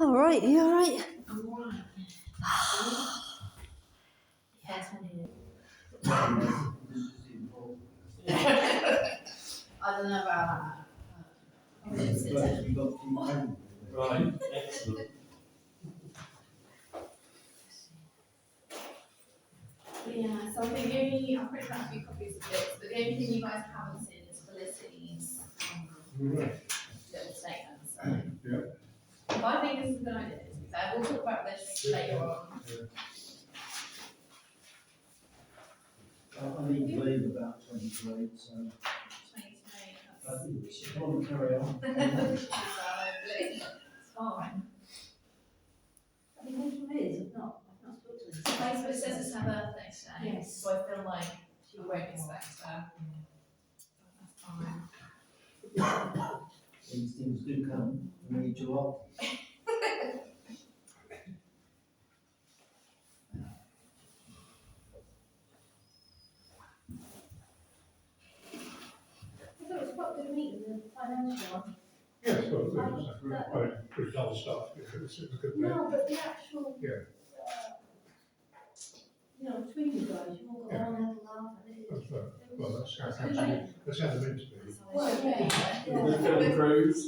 all right? Are you all right? I'm alright. Yeah. I don't know about that. Right, excellent. Yeah, so I think the only, I've printed out a few copies of this, but the only thing you guys haven't seen is Felicity's little statement. So but I think this is a good idea, to be fair. We'll talk about this later on. I need to leave about 20 to 8, so 20 to 8, I think we should probably carry on. it's fine. I think who is? I've not spoken to So Facebook says it's her birthday today, Yes. so I feel like she won't expect her. That's fine. These things do come from age of old. I thought it was quite a good meeting, the financial one. Yes, well, pretty dull stuff. It was a good day. No, but the actual, Yeah. between you guys, you all got on and had a laugh and it. That's right. Well, that's how it's meant to be. Well, yeah. The film cruise.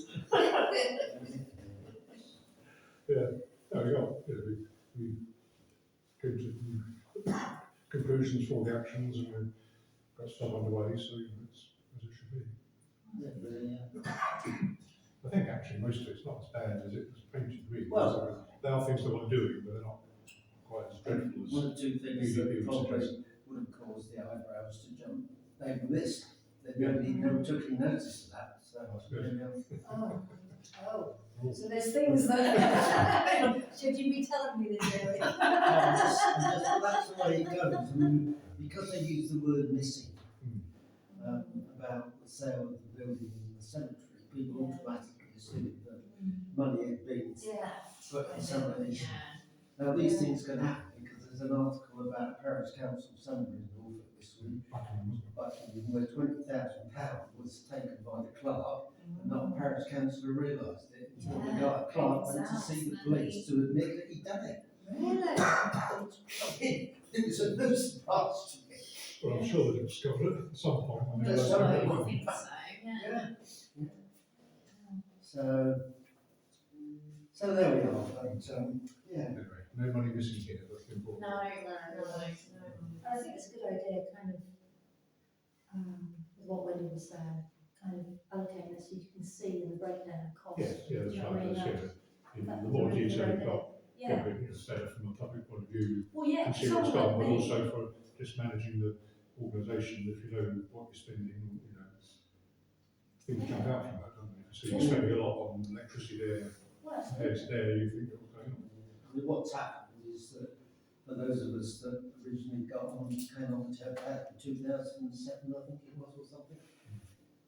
Yeah, there we go. We came to conclusions for the actions and we've got stuff underway, so it's as it should be. I think actually most of it's not as bad as it was painted really. Well, there are things that we're doing, but they're not quite as dreadful as. one of the two things that probably would have caused the eyebrows to jump, they were missed. Nobody took any notice of that, so So there's things that, should you be telling me this, Eric? that's the way it goes. I mean, because they use the word missing about the sale of the building in the cemetery, people automatically assume that money had been put in somebody. Now these things can happen because there's an article about a parish council somewhere in Norfolk this week, where £20,000 was taken by the clerk, and not a parish councillor realised it until the clerk went to see the police to admit that he'd done it. Really? I mean, it was a no surprise to me. Well, I'm sure they've discovered it at some point. I think so, yeah. So there we are. But, Anyway, no money missing here, that's important. No. I think it's a good idea, kind of, with what Wendy was saying, kind of allocating it so you can see the breakdown of costs. Yes, yeah, that's You know right. what I mean? The more detail you've got, Yeah. it's better from a public point of view. Well, yeah. You can see what's done, but also for just managing the organisation, if you know what you're spending, things jump out from that, don't they? So you're spending a lot on electricity there, compared to there, you think what's going on. I mean, what's happened is that for those of us that originally came on to back in 2007, I think it was, or something.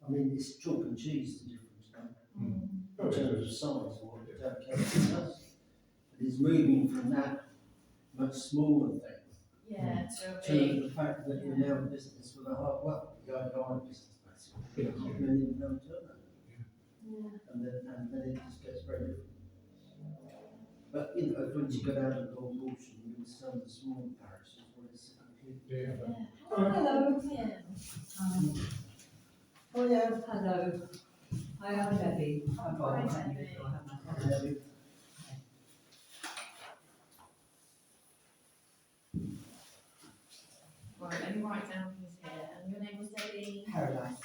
I mean, it's chalk and cheese, the difference now. In terms of size or what it does. But it's moving from that much smaller thing to the fact that you're now in business with a you're in business basically, with £5 million turnover. And then it just gets very different. But once you go down to NorthWalsham, you will some of the smaller parishes where it's completely. Hello. Oh yeah. Hello. Hi, I'm Debbie. Hi, Debbie. Right, let me write down who's here. And your name was Debbie? Paradise.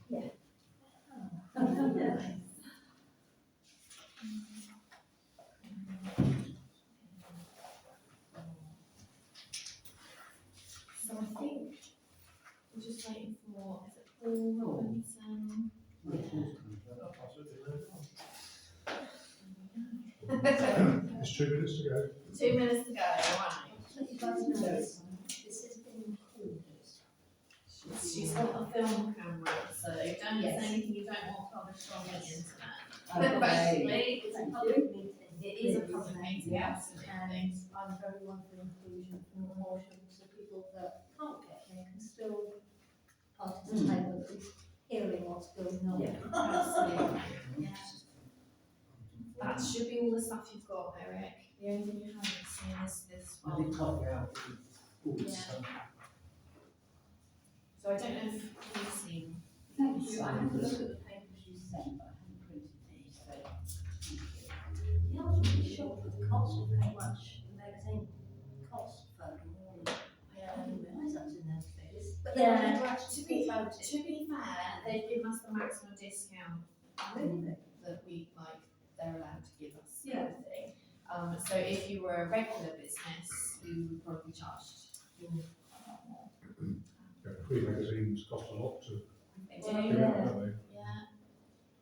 Yeah. So I think we're just waiting for, is it Paul Robinson? There's 2 minutes to go. 2 minutes to go, right. Let you guys know this has been recorded. She's got a film camera, so don't say anything you don't want published on the internet. Basically, It's a public meeting. it is a public meeting, absolutely. And I'm very one for inclusion from the motion, so people that can't get here can still participate with hearing what's what's going on. Yeah. Absolutely, yeah. That should be all the stuff you've got, Eric. The only thing you haven't seen is this Let me one. copy out all the Yeah. stuff. So I don't know if you've seen. Thank you. I had a look at the papers you sent, but I haven't printed these, so. Yeah, I was really shocked with the cost of how much the magazine cost for all of it. I didn't realise that was in those figures. But then I Yeah, never actually thought about it. To be fair, they've given us the maximum discount Really? that we, like, they're allowed to give us. Yeah. Kind of thing. So if you were a regular business, you would probably be charged a lot more. Yeah, free magazines cost a lot to They Well, do, give yeah. out, don't they? yeah.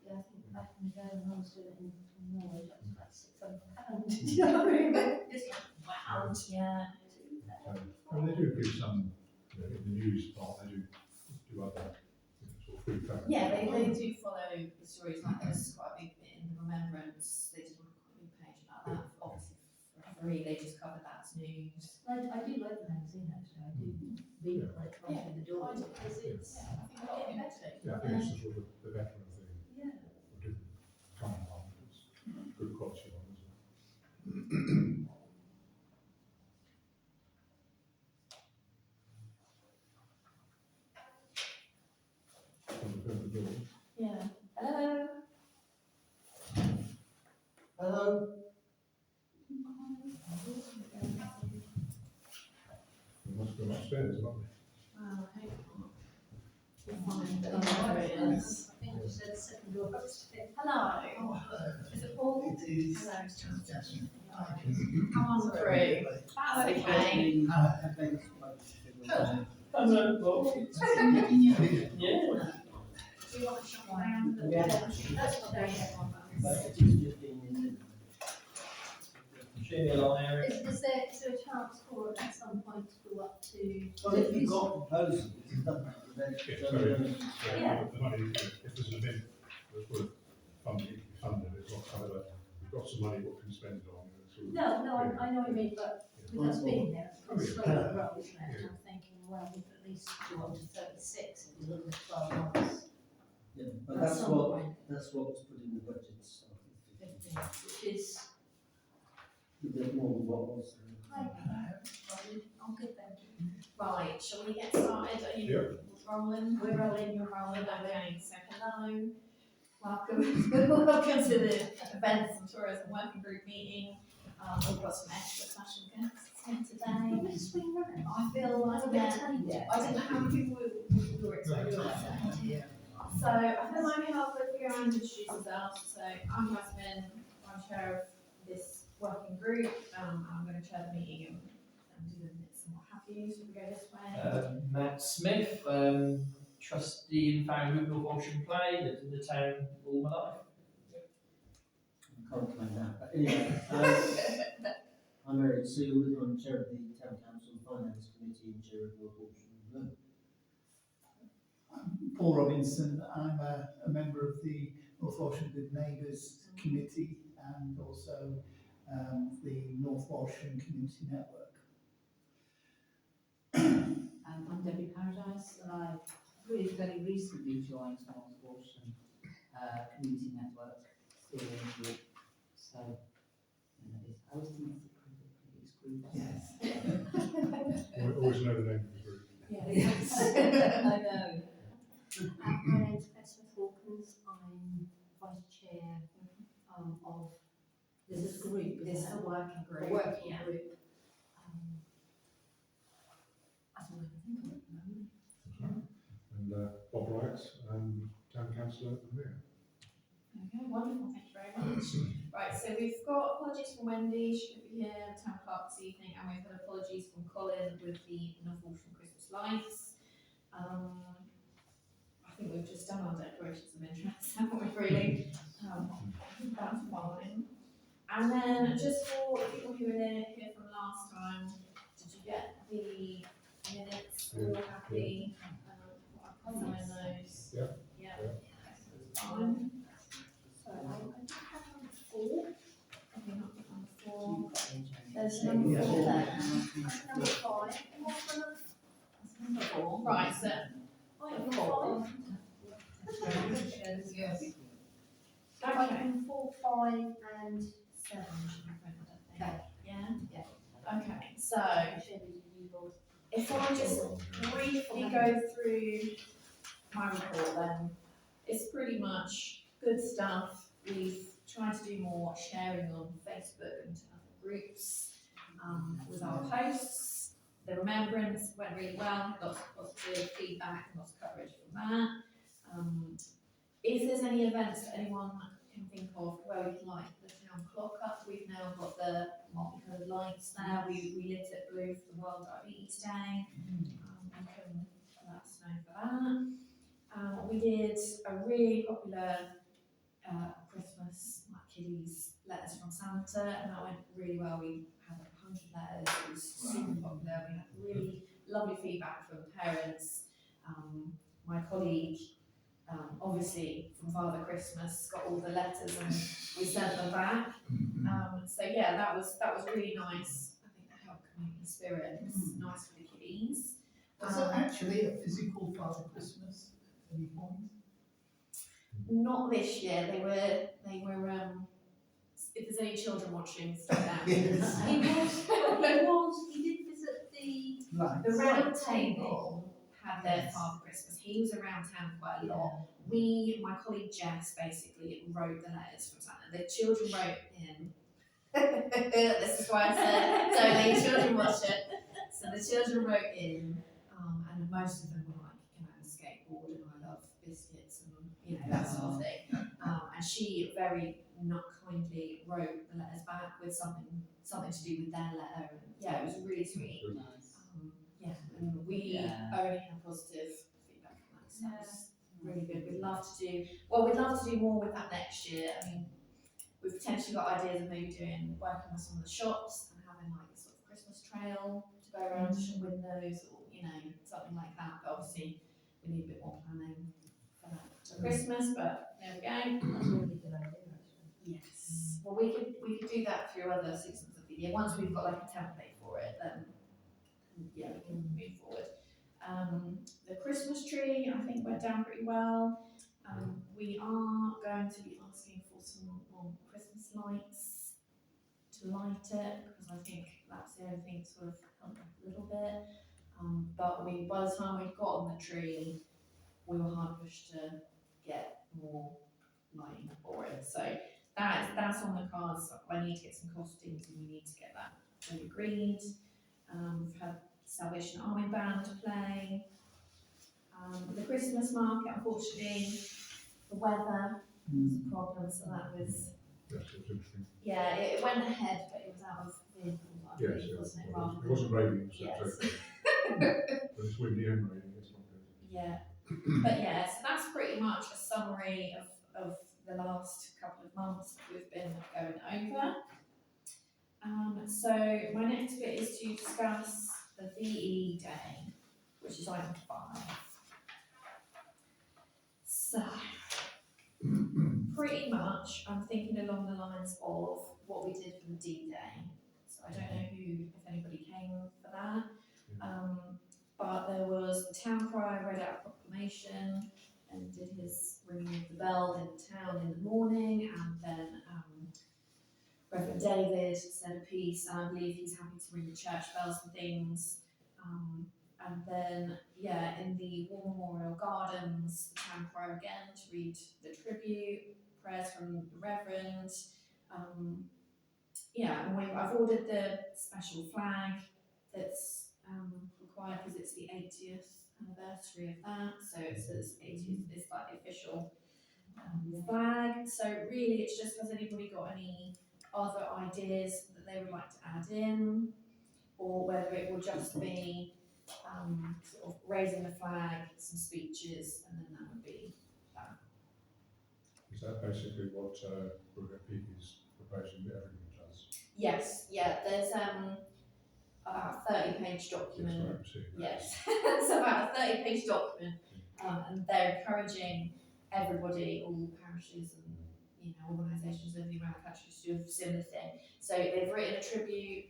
Yeah, I think back in the day when I was doing it in Norway, that was about £600. Do you know what I mean? It's like, wow. Yeah. I mean, they do give some, you know, in the news part, they do other, you know, sort of free facts. Yeah, they do follow the stories, like there's quite a big bit in the Remembrance, they did quite a big page about that, obviously for free, they just covered that as news. I do like the magazine actually, I do read it when it comes Yeah. through the door because it's, Yeah, I think a lot of people do. Yeah, I think it's the sort of the veteran thing, yeah. or different kind of one, but it's good quality one, isn't it? Open the door. Yeah. Hello? Hello? We must go upstairs, mustn't we? Well, I hope not. We'll find it. Oh, there it is. I think you said second door upstairs. Hello. Is it Paul? It is. Hello. Yes. Come on through. That's okay. Hello, Bob. Can you hear me? Yeah. Do you want to shop around? Yeah. That's not very Share me along, Eric. Is there a chance for it at some point to go up to? Well, if you've got proposals, it doesn't have to be Yeah, so, Yeah. the money, if there's an event that's worth funding, it can be funded, it's not kind of a, we've got some money, what can we spend it on? You know, sort of- No, I know what you mean, but with us being there, it's Oh, slowly yeah. growing, isn't it? And I'm thinking, well, we could at least go on to 36 if you look at 12 months. Yeah, but At that's some what, point, that's what was put in the budget, so. 15, which is, A bit more than what was. I'll get there. Right, shall we get started? Are you rolling? We're rolling. You're rolling, okay, so hello. Welcome, welcome to the Events and Tourism Working Group meeting. We've got some extra special guests here today. Let's swing round. I feel like, Yeah. I don't know how many people were expecting that. So I feel like we have to go and introduce ourselves. So I'm Jasmine, I'm chair of this working group. I'm going to chair the meeting and do the minutes and what have you. So we go this way. Matt Smith, trustee and founder of NorthWalsham Play, lived in the town all my life. I can't claim that, but anyway, I'm Eric Seward, I'm chair of the Town Council Finance Committee and chair of NorthWalsham. I'm Paul Robinson. I'm a member of the NorthWalsham Good Neighbours Committee and also the NorthWalsham Community Network. I'm Debbie Paradise, and I really very recently joined NorthWalsham Community Network steering group. So, you know, I always think it's a pretty group. Yes. Always know the name of the group. Yes. I know. My name's Beth Smith-Hawkins, I'm vice chair of this group. This is isn't a it? working group. A working yeah. group. That's all I can think of at the moment. That's right. And Bob Wright, town councillor and mayor. Okay, wonderful, thank you very much. Right, so we've got apologies from Wendy, she couldn't be here, the town clerk this evening, and we've got apologies from Colin with the NorthWalsham Christmas lights. I think we've just done our declarations of interest, haven't we, really? That's fine. And then, just for the people who were here from last time, did you get the minutes all happy? I'll sign those. Yeah. Yeah. Yeah. That's fine. So I do have number 4. Okay, number 4. There's number Yeah. 4 there. Number 5. And what's the number? That's number 4. Right, so Number 5. questions? Yes. Okay. Item 4, 5 and 7 should be printed, I think. Okay, yeah? Yeah. Okay, so Should be you both. if I just briefly go through my report then, it's pretty much good stuff. We've tried to do more sharing on Facebook and other groups with our posts. The remembrance went really well, lots of positive feedback and lots of coverage from that. If there's any events that anyone can think of where we can light the town clock up, we've now got the multicoloured lights there. We lit it blue for the World Diabetes Day. You can let us know for that. We did a really popular Christmas kiddies letters from Santa, and that went really well. We had like 100 letters. It was super popular. We had really lovely feedback from parents. My colleague, obviously from Father Christmas, got all the letters and we sent them back. So yeah, that was really nice. I think that helped community spirit. It was nice for the kiddies. Was it actually a physical Father Christmas at any point? Not this year. They were. If there's any children watching, stay down. Yes. He did visit the Lights. The round table had their Father Christmas. He was around town quite a lot. My colleague Jess basically wrote the letters from Santa. The children wrote in. This is why I said, don't let your children watch it. So the children wrote in, and most of them were like, skateboard and I love biscuits and, that sort of thing. And she very not kindly wrote the letters back with something to do with their letter. And yeah, it was really sweet. Nice. And we only had positive feedback on that. So that was really good. We'd love to do more with that next year. I mean, we've potentially got ideas of maybe working with some of the shops and having like a sort of Christmas trail to go around shop windows or, something like that. But obviously we need a bit more planning for that for Christmas, but there we go. That's a really good idea, actually. Yes. Well, we could do that through other seasons of the year. Once we've got like a template for it, then we can move forward. The Christmas tree, I think, went down pretty well. We are going to be asking for some more Christmas lights to light it, because I think that's the only thing that sort of held back a little bit. But by the time we got on the tree, we were hard pushed to get more lighting for it. So that's on the cards. I need to get some costings and we need to get that all agreed. We've had Salvation Army Band play. The Christmas market, unfortunately, the weather was a problem, so that was, Yes, it was interesting. yeah, it went ahead, but it was out of vehicle, I Yes, believe, wasn't it? it wasn't raining, so Yes. it's okay. But it's windy and raining, it's not good. Yeah, but yeah, so that's pretty much a summary of the last couple of months that we've been going over. So my next bit is to discuss the VE Day, which is item 5. So, pretty much, I'm thinking along the lines of what we did for the D-Day. So I don't know if anybody came for that. But there was the town crier read out a proclamation and did his ringing of the bell in the town in the morning, and then Reverend David said a piece, and I believe he's happy to ring the church bells and things. And then, in the War Memorial Gardens, the town crier again to read the tribute, prayers from the Reverend. And I've ordered the special flag that's required because it's the 80th anniversary of that. So it says 80th, it's like the official flag. So really, it's just, has anybody got any other ideas that they would like to add in, or whether it will just be sort of raising the flag, some speeches, and then that would be that. Is that basically what Brooker Peak is proposing that everyone does? Yes, there's about a 30-page document. Yes, it's about a 30-page document, and they're encouraging everybody, all parishes and organisations living around the country to do a similar thing. So they've written a tribute,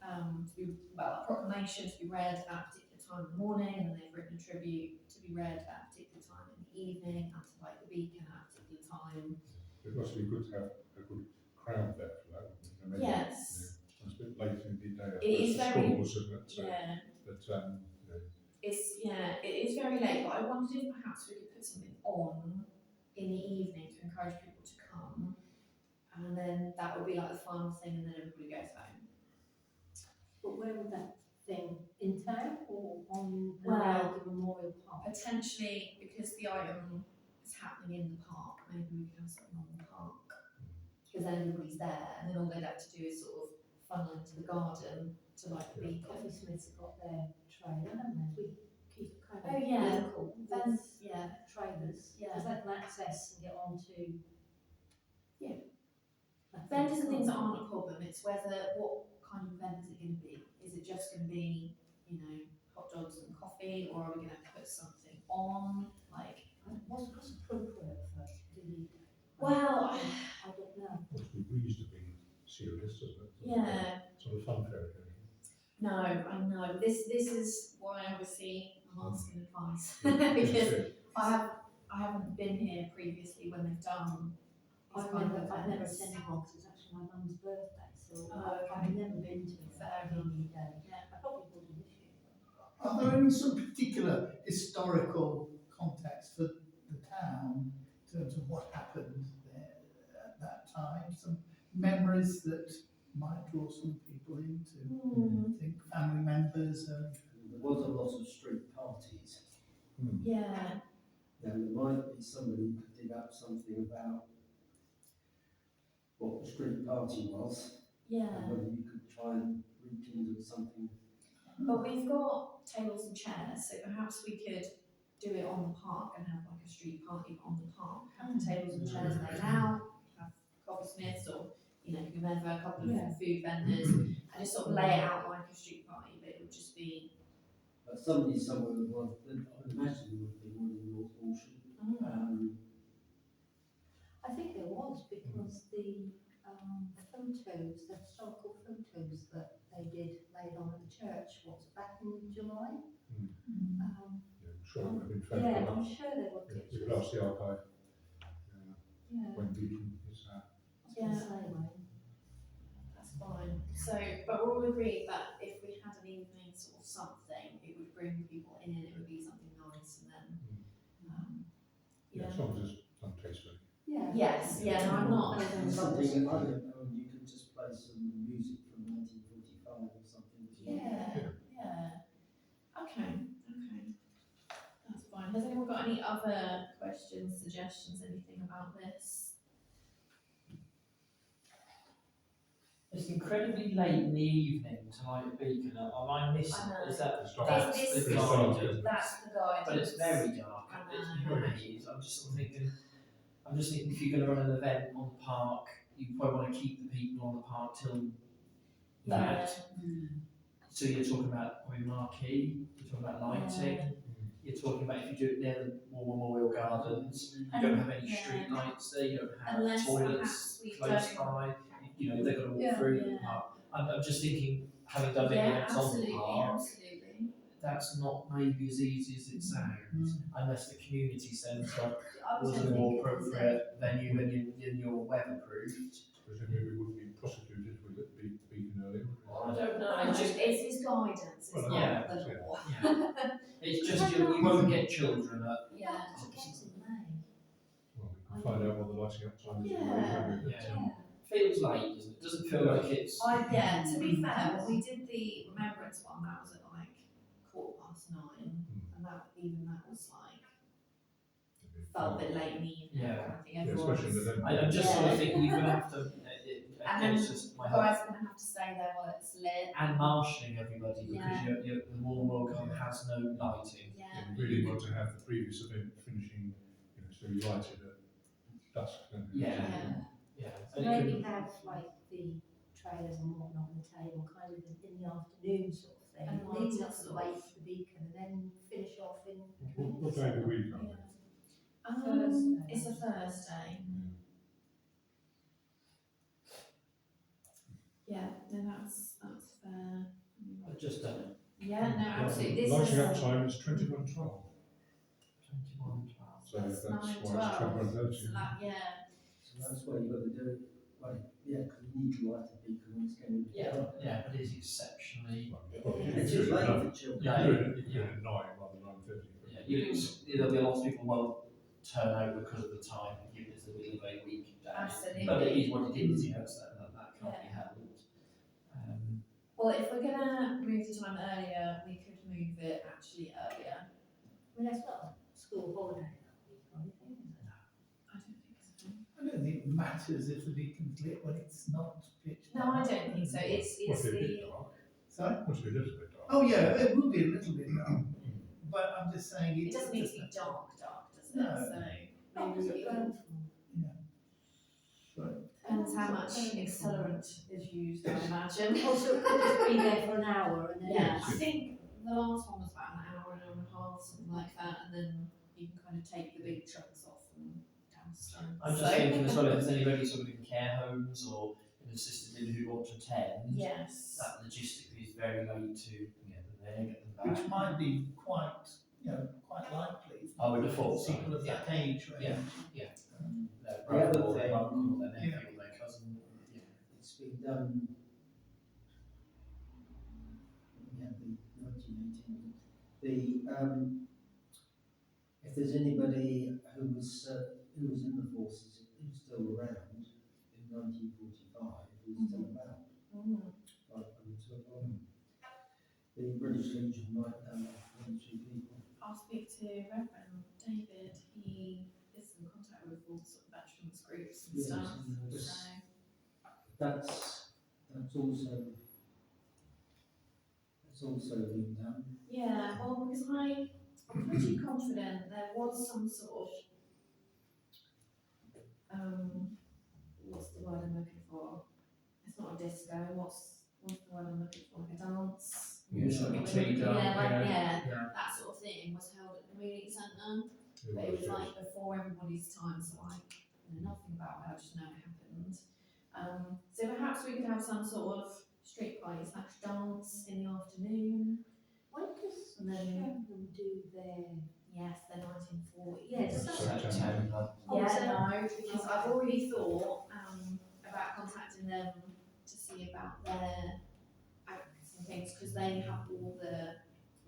a proclamation to be read at a particular time in the morning, and then they've written a tribute to be read at a particular time in the evening, and to light the beacon at a it must be good to have a good crowd there for that, wouldn't it? I mean, Yes, you know, it's a bit late in the day, It is for very- schools, isn't it? So, yeah. but, you know, It is very late, but I wondered if perhaps we could put something on in the evening to encourage people to come, and then that would be like the final thing, and then everybody goes home. But where would that thing, in town or on Well, the Memorial Park? Potentially, because the item is happening in the park, maybe we could have something on the park, because then everybody's there, and then all they'd have to do is sort of funnel into the garden to like the Yeah. beacon. Coffee Smiths have got their trailer, haven't they? We keep it kind of Oh, yeah. local Then, with yeah, trailers, Yeah. because they can access and get onto. Yeah. I think vendors and things can't aren't a problem, it's whether, what kind of event is it gonna be? Is it just gonna be, you know, hot dogs and coffee, or are we gonna put something on, like? what's appropriate for the evening? Well, I don't know. must be reasonably serious, doesn't it? yeah, Sort of fun fair occasion. no, I know, this is why obviously I'm asking advice, Yeah, because yeah. I haven't been here previously when they've done these I've kind of never events. attended one because it's actually my mum's birthday, so Oh, I've okay. never been to it. Fair Any day. Yeah. I probably wouldn't this year. Are there any some particular historical context for the town in terms of what happened there at that time? Some memories that might draw some people in to think, family members and There was a lot of street parties. Yeah, Now, there might be somebody who could dig up something about what the street party was, yeah. and whether you could try and rekindle something. But we've got tables and chairs, so perhaps we could do it on the park and have like a street party on the park. Have the tables and chairs laid out, have coffee smiths or, you know, whomever, a couple Yeah. of food vendors, and just sort of lay it out like a street party, but it would just be. But somebody somewhere would want, I would imagine there would be one in NorthWalsham. I think there was because the photos, the historical photos that they did laid on at the church, what's back in July? Yeah, I'm sure it would have been Yeah, photographed. I'm sure there were Yeah, pictures. you could ask the archive, Yeah, when Beacon is, I was going to say, Wayne. That's fine. So, but we're all agreed that if we had an evening sort of something, it would bring people in, it would be something nice, and then, yeah, as long as it's done tastefully. Yeah. Yes, yeah, no, I'm not. Something, I don't know, you could just play some music from 1945 or something. Yeah. Okay. That's fine. Has anyone got any other questions, suggestions, anything about this? It's incredibly late in the evening to light a beacon. Am I missing? I know. Is that It's dark. that's This- the It's dark, guidance? That's the guidance. But it's very dark. It's night. I'm just sort of thinking. If you're going to run an event on the park, you probably want to keep the people on the park till that. So you're talking about probably marquee. You're talking about lighting. You're talking about if you do it near the War Memorial Gardens. You don't have any street lights there. You don't have Unless toilets perhaps we close don't. by. You know they've got to walk Yeah. through the park. I'm just thinking, having done Yeah, events on the absolutely, park, absolutely. that's not maybe as easy as it sounds, unless the community centre I was was a thinking more it's appropriate venue and you're weatherproofed. Presumably we wouldn't be prosecuted if we lit the beacon early, would we? I don't know, No, it's his guidance, it's Well, not yeah, the law. yeah. It's just you won't get children at. Yeah. I guess in May. Well, we can find out what the lighting up time is. Yeah. Anyway, but, Yeah. Feels late, doesn't it? Doesn't feel like it's. To be fair, when we did the remembrance one, that was at like 9:15, and that was like, felt a bit late in the evening, Yeah. I think Yeah, everyone especially in was. November. I'm just sort of thinking you're going to have to. And Again, it's just my Guys are gonna have to stay there while it's lit. and marshalling everybody because Yeah. the War Memorial Garden has no lighting. Yeah. Yeah, we really want to have the previous event finishing, so we lighted at dusk. Don't we? Yeah. Yeah. So maybe have like the trailers and whatnot on the table, kind of in the afternoon sort of thing, And leading lights up to sort the of- wait for the beacon, and then finish off in. What day of the week are they? Thursday. It's a Thursday. Yeah, no, that's fair. I've just done it. Yeah, no, absolutely. This Lighting up is time is 21:12, 21:12. so That's that's why it's 9:12. 21:30. So that, yeah. So So that's why you've got to do it, well, yeah, because you need to light a beacon when it's going to be dark. Yeah, but it is exceptionally. It's too late for children. Yeah, You do it at 9 rather than 9:30. Yeah, there'll be a lot of people won't turn out because of the time, given it's a really very weak day. Absolutely. But it is what it is, you know, so that can't be helped. Well, if we're gonna move the time earlier, we could move it actually earlier. I mean, that's not a school holiday that week or anything, is it? I don't think so. I don't think it matters if the beacon's lit when it's not pitch No, I dark. don't think so. It's Must be a bit the, dark. Sorry? Must be a little bit dark. Oh, yeah, it will be a little bit dark, but I'm just saying it doesn't need to be dark, does it? No. So Oh, maybe was we it can, going Right. depends how much accelerant is used, I imagine. Also, it could just be there for an hour and then. Yeah, I think the last one was about an hour and a half, something like that, and then you can kind of take the big chunks off and downstairs. I'm just thinking as well, if there's anybody sort of in care homes or in assisted living who want to attend, Yes. that logistically is very late to get them there, get them back. Which might be quite, quite likely. I would have thought so, People of that age range. Yeah. Their The other brother or their thing- uncle or their nephew Yeah. or their cousin, yeah. It's been done. We had the 1918. If there's anybody who was in the forces who's still around in 1945, who's still about, like the British Legion might military people. I'll speak to Reverend David. He is in contact with all sort of veterans groups and Yes, stuff. and So that's also been done. yeah, well, because I'm pretty confident there was some sort of what's the word I'm looking for? It's not a disco. What's the word I'm looking for? Like a dance. Music, Yeah, Yeah. that sort of thing was held at the community centre. But it was like before everybody's time, so I know nothing about it, I just know it happened. So perhaps we could have some sort of street party slash dance in the afternoon. When does And then- Sheridan do their, Yes, the 1940s. yes, September. Yeah, no, because I've already thought about contacting them to see about their acts and things, because they have all the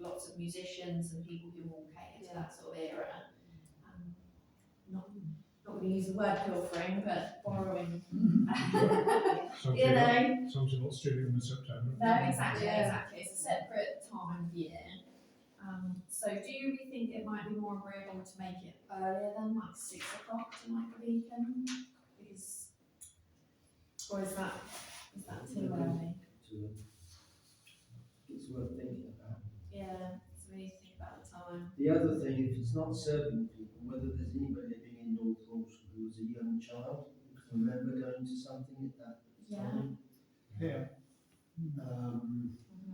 lots of musicians and people who all cater to that sort of era. Not going to use the word pilfering, but borrowing. Something something not stealing in September. No, exactly, Yeah. exactly. It's a separate time of year. So do we think it might be more agreeable to make it earlier than like 6 o'clock to light the beacon? Because, or is that too early? It's worth thinking about. Yeah, so we need to think about the time. The other thing, if it's not serving people, whether there's anybody living in NorthWalsham who was a young child who can remember going to something at that time. Yeah.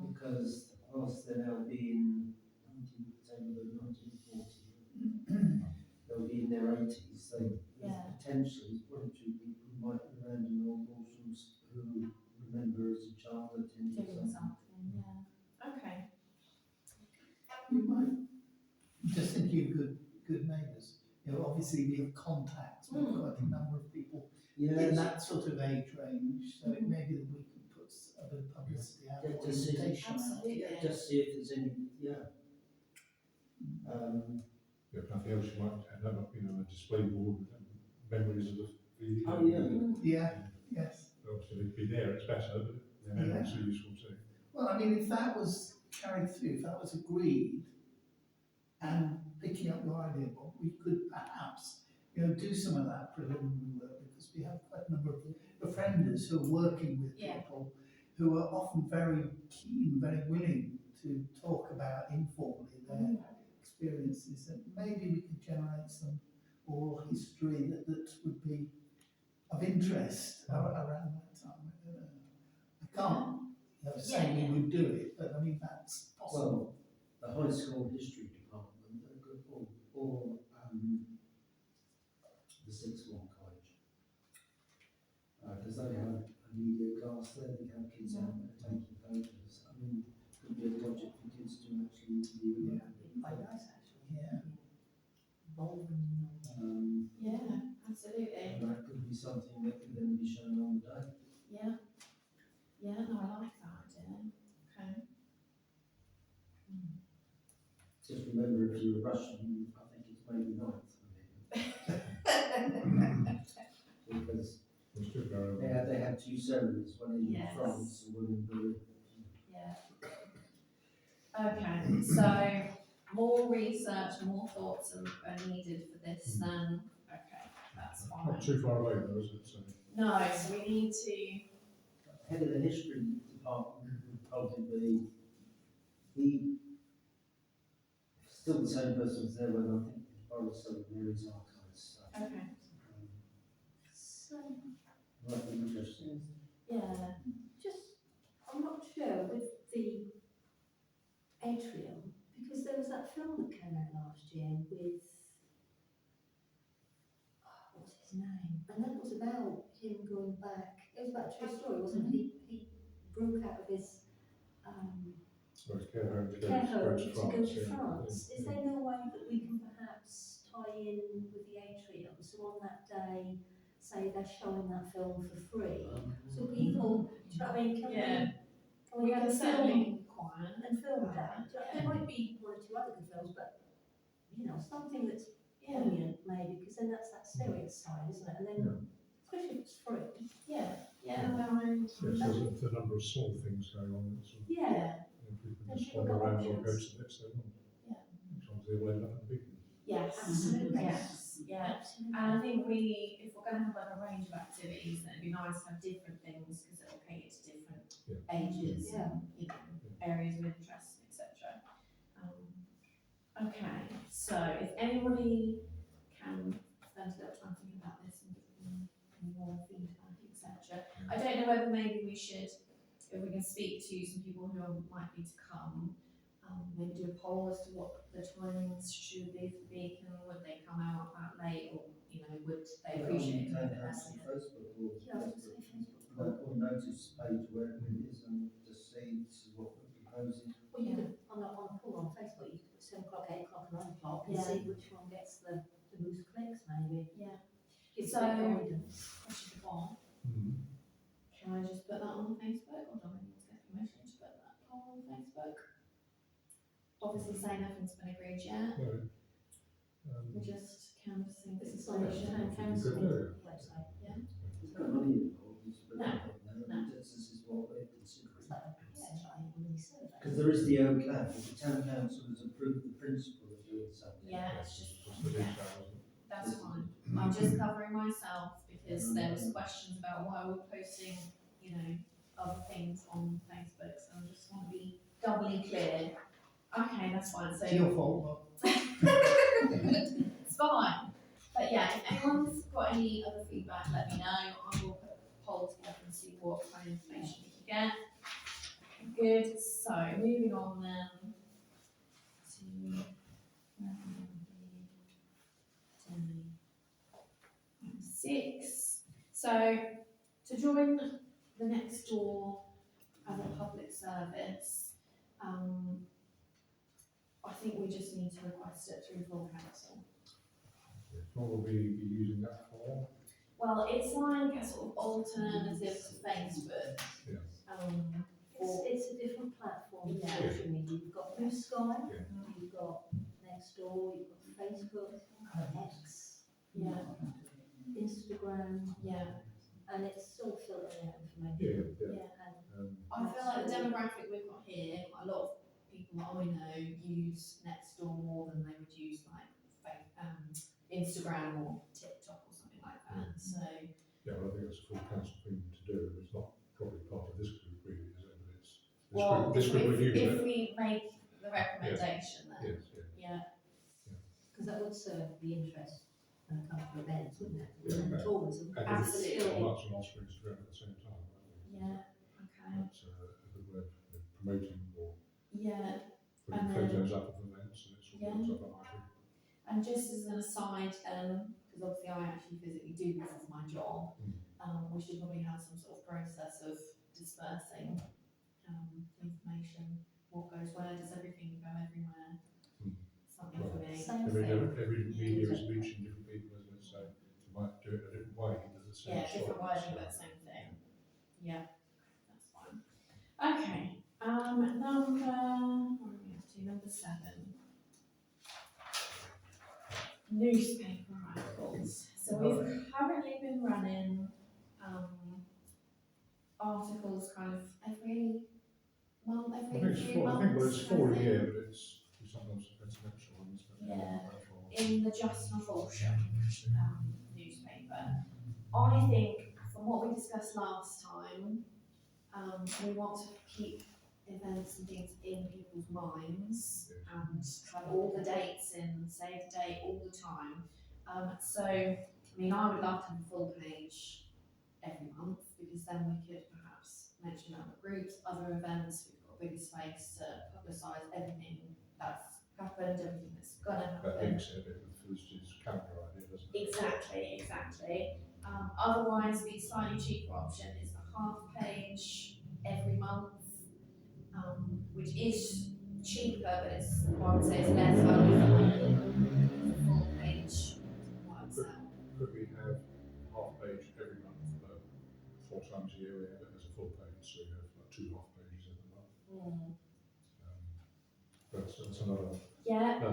Because whilst they'll now be in 1940, they'll be in their 80s, so there's Yeah. potentially one or two people who might be around in NorthWalsham who remember as a child attending Doing something. something, yeah. Okay. We might, just thinking of good neighbours, obviously we have contacts with quite a number of people in Yes, that sort of age range, so it may be that we can put a bit of publicity out Yeah, or just see- invitation out. Absolutely. yeah, just see if there's any, yeah. Yeah, nothing else you might have up, a display board with memories of the. Oh, yeah. Yeah, yes. Obviously, it'd be there, it's better, but the memories are useful too. Well, I mean, if that was carried through, if that was agreed, and picking up your idea, Bob, we could perhaps, do some of that preliminary work, because we have quite a number of befrienders who are working with Yeah. people who are often very keen, very willing to talk about informally their experiences, and maybe we could generate some oral history that would be of interest around that time. I don't know. I can't say we would do it, but I mean, that's possible. Well, the high school history department, or the sixth form college, because they have a media class there, they have kids out there taking photos. I mean, it could be a project for kids to actually interview. quite nice actually. Yeah. Bowling. Yeah, absolutely. And that could be be something that could then be shown on the day. Yeah. Yeah, no, I like that idea. Okay. Just remember, if you're Russian, I think it's maybe 9th. Because We'll still go they over. had 2 ceremonies, one in Yes. France and one in Berlin. Yeah. Okay, so more research, more thoughts are needed for this then. Okay, that's fine. Not too far away though, is it? So, No, so we need to, Head of the history department would probably be still the same person as there when I think the borough still Mary's archives. So, okay, So, might be interesting. yeah, just, I'm not sure with the atrium, because there was that film that came out last year with, what's his name? And that was about him going back, it was about a true story, wasn't it? He broke out of his, so it's care home to go care home to to France. go to yeah. France. Yeah. Is there no way that we can perhaps tie in with the atrium? So on that day, say they're showing that film for free. So people, do you know what I mean? Can yeah. we We have can a film certainly inquire. and film that? There might be one or two other good films, but you know, something that's Yeah, poignant maybe, because then that's that serious side, isn't it? And then, especially if it's free. yeah, no, I, Yeah, so there's a number of small things going on. That sort of, Yeah. if people And just people wander got around or go to options. the bits they want. Yeah. Sometimes they will end up in the big one. yes, Absolutely. yes, yeah. Absolutely. And I think if we're going to have like a range of activities, then it'd be nice to have different things because it'll cater to different ages Yeah. and you know areas of interest, etc. Okay, so if anybody can spend a little time thinking about this and give me any more feedback, etc. I don't know whether maybe we should, if we can speak to some people who are likely to come, maybe do a poll as to what the timings should be for Beacon. Would they come out that late, or you know, would they appreciate it a bit Council earlier? Facebook or Yeah, I was going to say Facebook. or notice page wherever it is and just see this is what we're proposing. Well, you could, on a poll on Facebook, you could put 7 o'clock, 8 o'clock, 9 o'clock, and Yeah. see which one gets the most clicks, maybe. Yeah. Gives So- a bit of guidance. Question for Bob. Mm. Can I just put that on Facebook, or do I need to get permission to put that poll on Facebook? Obviously, say nothing's been agreed yet. No. We're just canvassing the It's on the situation. town council Good, website. There's no money involved, it's but No, this is what we're considering. It's like, yeah, it's like a mini survey. Because there is the OK, the town council has approved the principle of doing something. Yeah, it's just, Just the yeah, details. that's fine. I'm just covering myself because there was questions about why we're posting, you know, other things on Facebook, so I just want to be doubly clear. Okay, that's fine, so. It's your fault, Bob. It's fine. But yeah, if anyone's got any other feedback, let me know. I will put a poll together and see what kind of information we can get. Good, so moving on then to where are we? Day 6. So to join the next door as a public service, I think we just need to request it through full council. What will we be using that for? Well, it's like a sort of alternative to Facebook. Yeah. It's a different platform for Yeah. social media. You've got Blue Sky, Yeah. you've got Nextdoor, you've got Facebook, X, Yeah, Instagram, yeah, and it's still filtering out information. Yeah, yeah. yeah. And I feel like the demographic we've got here, quite a lot of people that I know use Nextdoor more than they would use like Instagram or TikTok or something like that. So Yeah, well, I think it's a full council thing to do. It's not probably part of this group really, is it? But it's well, this group reviewing if it. we make the recommendation, then Yes, yeah. yeah, because that would serve the interest when it comes to events, wouldn't it? Yeah, And okay. tourism. And Absolutely. it's March and Osprey Instagram at the same time, won't we? yeah, okay, That's a good way of promoting or yeah. putting And then- photos up of events and it's all Yeah. stuff like that. And just as an aside, because obviously I actually physically do this as my job, we should probably have some sort of process of dispersing information. What goes where? Does everything go everywhere? Something for me. Same Every thing. media is reaching different people, isn't it? So you might do it a different way. There's the same. Yeah, different slot, wording, so- but same thing. Yeah, that's fine. Okay, number, what are we up to? Number 7. Newspaper articles. So we've currently been running, articles kind of every month, I every think it's few four, I months. think, well, it's kind of 4 a thing. year, but it's sometimes it's an extra one, isn't it? Yeah. About four. In the NorthWalsham newspaper. I think from what we discussed last time, we want to keep events and things in people's minds and have all the dates in, save the date all the time. So, I mean, I would love to have a full page every month because then we could perhaps mention other groups, other events. We've got a bigger space to publicise everything that's happened, everything that's gonna That happen. links it a bit with Felicito's calendar idea, doesn't it? Exactly. Otherwise, the slightly cheaper option is the half page every month, which is cheaper, but it's, I would say it's less value for money. The full page works out. Could we have half page every month, but 4 times a year we have it as a full page, so you have like 2 half pages every month. That's another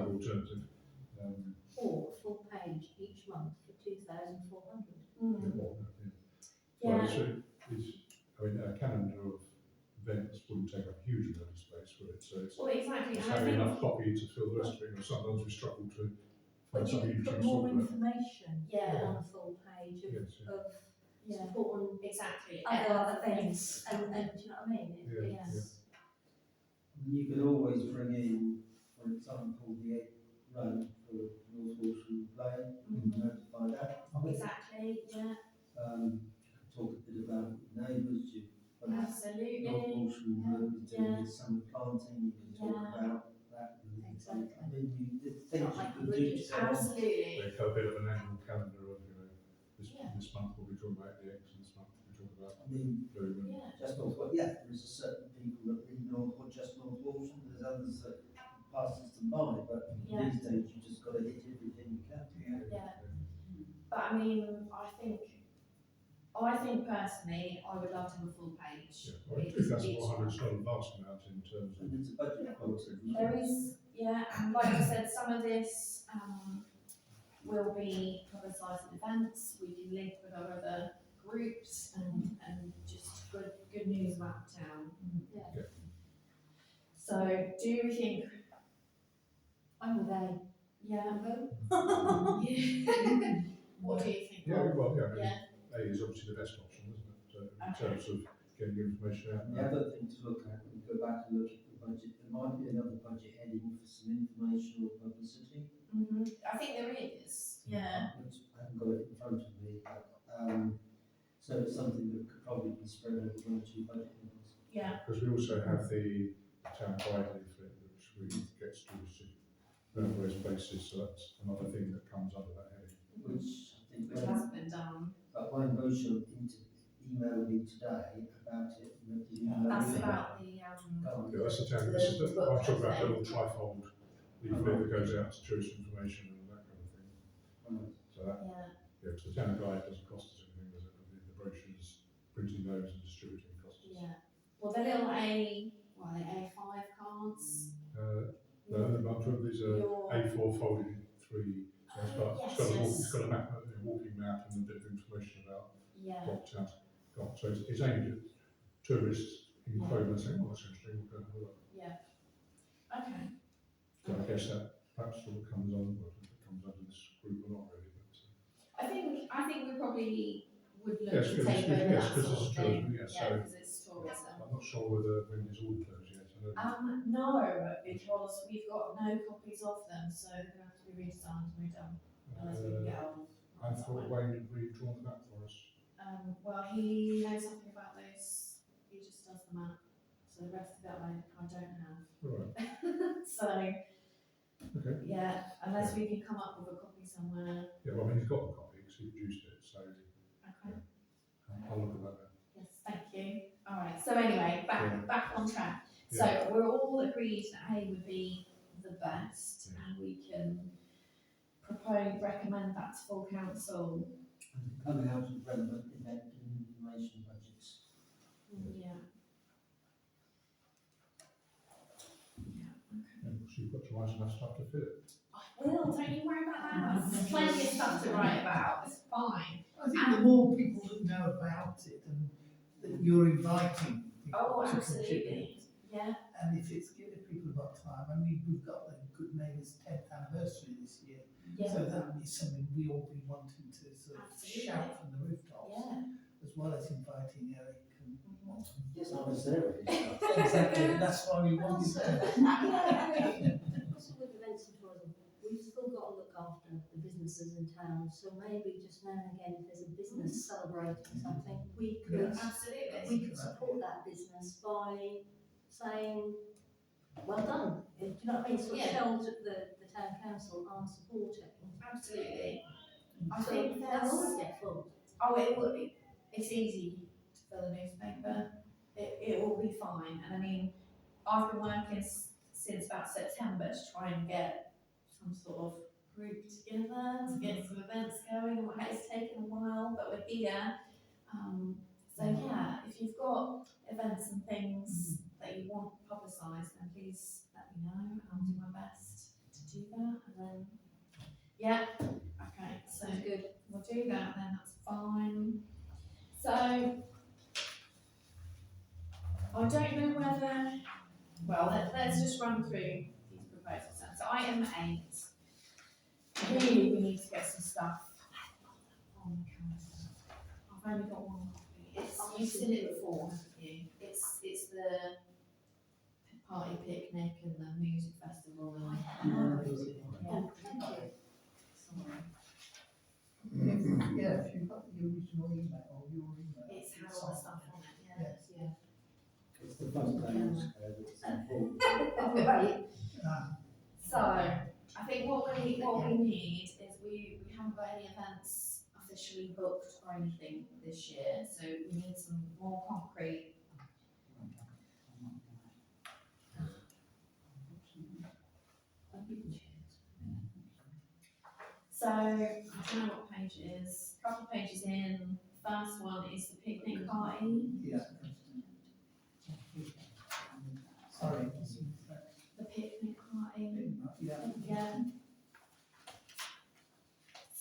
alternative. Or full page each month for 2,400. Bit more, yeah. Yeah. Well, I mean, a calendar of events wouldn't take up a huge amount of space, would it? So it's, Well, exactly. it's And I having think, enough copy to fill the rest of it. You know, sometimes we struggle to find But you something could you put choose more to talk about. information Yeah. on a full page of, Yes, yeah. of yeah, support on exactly. other events, and do you know what I mean? Yeah, It's, You could always bring in, for example, the run for North Walsham Play, notify that. Exactly, yeah, You could talk a bit about neighbours, North absolutely. Walsham is doing this summer planting, you can talk Yeah. about that. Exactly. I mean, the things Not you like could a do bridge. to go on. Absolutely. Make a bit of an annual calendar of, you know, Yeah. this month we'll be talking about the eggs, and this month we'll be talking about I mean, blue and Yeah. just North, yeah, there is a certain people that read North, or just North Walsham, there's others that passes them by, but Yeah. these days you just got to hit everything you can. Yeah. But I mean, I think personally, I would love to have a full page. Yeah, well, each 2,400 is month. not a vast amount in terms of. And it's a budget quality. There is, yeah, and like you said, some of this will be publicised at events. We can link with our other groups and just good news about the town. yeah. So, do you think? I'm with A. Yeah. Vote. What do you think? Yeah, Rob? well, yeah, I mean, Yeah. A is obviously the best option, isn't it? In Okay. terms of getting information out. And the other thing to look at, when you go back and look at the budget, there might be another budget heading for some information or publicity. I think there is. Yeah. Which I haven't got it in front of me, but, so it's something that could probably be spread over 1 or 2 budget levels. Yeah. Because we also have the town guide leaflet, which we get distributed on various places, so that's another thing that comes under that heading. Which I think, Which hasn't been done. but Wayne Beauchamp emailed me today about it. And that he emailed That's me about the Yeah, that's the town, this is the, I'm talking about the little trifold leaflet that goes out to tourist information and that kind of thing. Right. So that, yeah. because the town guide doesn't cost us anything, does it? The brochures, printing those and distributing costs us. Yeah. Well, the little A5 cards. No, I'm talking, these are A4 folded in 3. So it's got a map, a walking map and a bit of information about what the town's got. So it's aimed at tourists in Clover saying, well, that's interesting, we'll go and have a look. Yeah. Okay. So I guess that perhaps sort of comes on, well, if it comes under this group or not really, but. I think we probably would look Yes, to because take over that it's sort of tourism, thing. yes, Yeah, so because it's tourism. I'm not sure whether Wendy's all closed yet. I know No, because we've got no copies of them, so they're going to have to be redesigned and redone. Unless we can get hold of I thought Wayne had redrawn that for us. well, he knows something about those. He just does the map. So the rest of it I don't have. Right, So, okay. yeah, unless we can come up with a copy somewhere. Yeah, well, I mean, he's got the copy because he produced it, so Okay. I'll look at that then. Yes, thank you. All right. So anyway, back on track. So Yeah. we're all agreed that A would be the best, and we can recommend that to full council. coming out of relevant event and information budgets. Yeah. Yeah, so you've got to write enough stuff to fill it. I will, don't you worry about that. There's plenty of stuff to write about, it's fine. I think the more people that know about it and that you're inviting people Oh, to absolutely. contribute. Yeah. And if people have got time, I mean, we've got the Good Neighbours 10th anniversary this year. Yeah. So that is something we all be wanting to sort of Absolutely. shout from the rooftops, Yeah. as well as inviting Eric and Yes, I was there. exactly, that's why we want you there. Also with events and tourism, we've still got to look after the businesses in town, so maybe just now and again, if there's a business celebrating something, we could, Absolutely. we could support that business by saying, well done. Do you know what I mean? Sort of Yeah. shows that the town council are supporting. Absolutely. I So think that that's, will get full. oh, it will be, it's easy to fill a newspaper, it will be fine, and I mean, I've been working since about September to try and get some sort of group together, to get some events going, and it's taken a while, but we're here. So yeah, if you've got events and things that you want publicised, then please let me know, and I'll do my best to do that, and then, yeah, okay, so Sounds good. we'll do that then, that's fine. So, I don't know whether, well, let's just run through these proposals then. So item 8, really we need to get some stuff on the calendar. I've only got one copy. You've seen it before, haven't you? It's the party picnic and the music festival and yeah. Thank you. Sorry. Yeah, if you've got the original email or your email. It's had all the stuff on it, yeah. Yes. Yeah. It's the front page, it's important. Oh, right. So, I think what we need is we haven't got any events officially booked or anything this year, so we need some more concrete. So, I don't know what page it is, a couple of pages in, first one is the picnic party. Yeah. Sorry. The picnic party. Yeah. Yeah.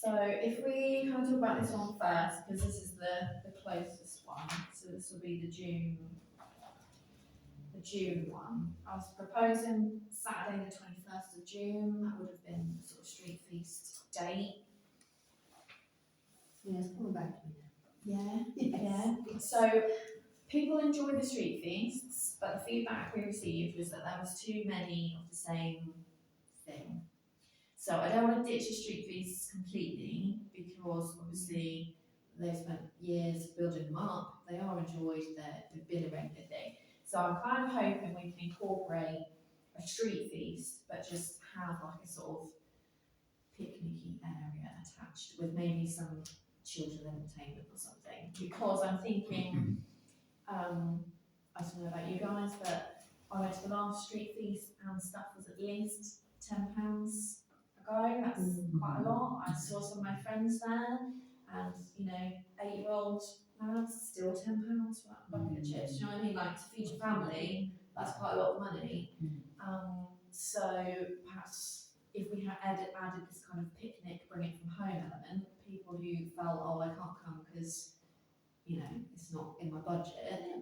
So if we kind of talk about this one first, because this is the closest one, so this will be the June one. I was proposing Saturday the 21st of June, that would have been the sort of street feast date. Yeah, it's coming back to me now. Yeah, yeah. So people enjoy the street feasts, but the feedback we received was that there was too many of the same thing. So I don't want to ditch the street feasts completely, because obviously they've spent years building them up, they are enjoyed, they've been a regular thing. So I'm kind of hoping we can incorporate a street feast, but just have like a sort of picnicky area attached with maybe some children's entertainment or something. Because I'm thinking, I don't know about you guys, but I went to the last street feast and stuff was at least £10 a go. That's quite a lot. I saw some of my friends there, and you know, 8-year-old lads still £10 for that bucket of chips. You know what I mean? Like, to feed your family, that's quite a lot of money. So perhaps if we had added this kind of picnic, bring it from home element, people who felt, oh, I can't come because, you know, it's not in my budget,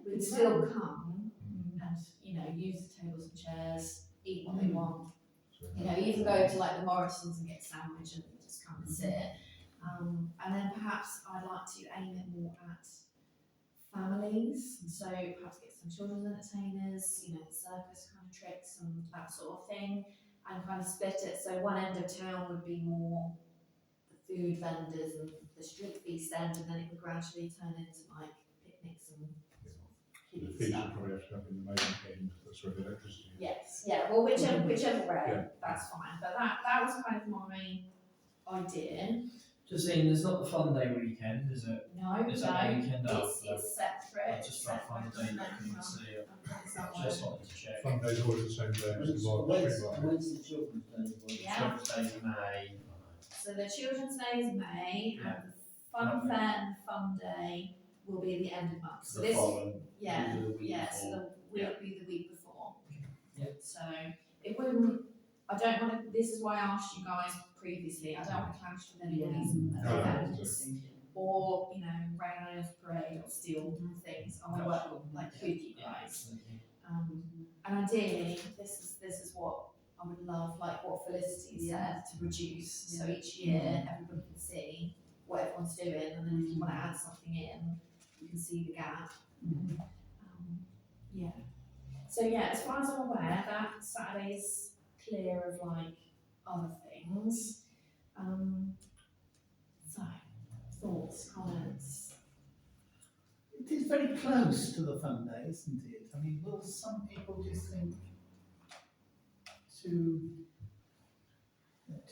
could still come and, you know, use the tables and chairs, eat what they want. You know, even go to like the Morrisons and get a sandwich and just come and sit. And then perhaps I'd like to aim it more at families, so perhaps get some children's entertainers, you know, circus kind of tricks and that sort of thing, and kind of split it. So one end of town would be more the food vendors and the street feast end, and then it would gradually turn into like picnics and sort of The kids fees stuff. should probably have to have in the main end, that's where the electricity. Yes, yeah, well, whichever way, Yeah. that's fine. But that was kind of my idea. Just saying, there's not the fun day weekend, is it? No, Is that the weekend after? it's separate. I just trying to find the date that I couldn't see it. Just wanted to check. Fun day's always the same day as the market, street market. When's the children's day? Yeah. Children's Day in May. So the Children's Day is May, and the fun fair and fun day will be at the end of March. So The this, following, yeah, the week yeah, so before. the week be the week before. Yeah. So it wouldn't, I don't want to, this is why I asked you guys previously, I don't want to clash with anybody's events. Or, you know, rain parade or steal things. I want to work like with you guys. And ideally, this is what I would love, like what Felicity said, to produce. So each year, everybody can see what everyone's doing, and then if you want to add something in, you can see the gap. Yeah. So yeah, as far as I'm aware, that Saturday's clear of like other things. So, thoughts, comments? It is very close to the fun day, isn't it? I mean, will some people just think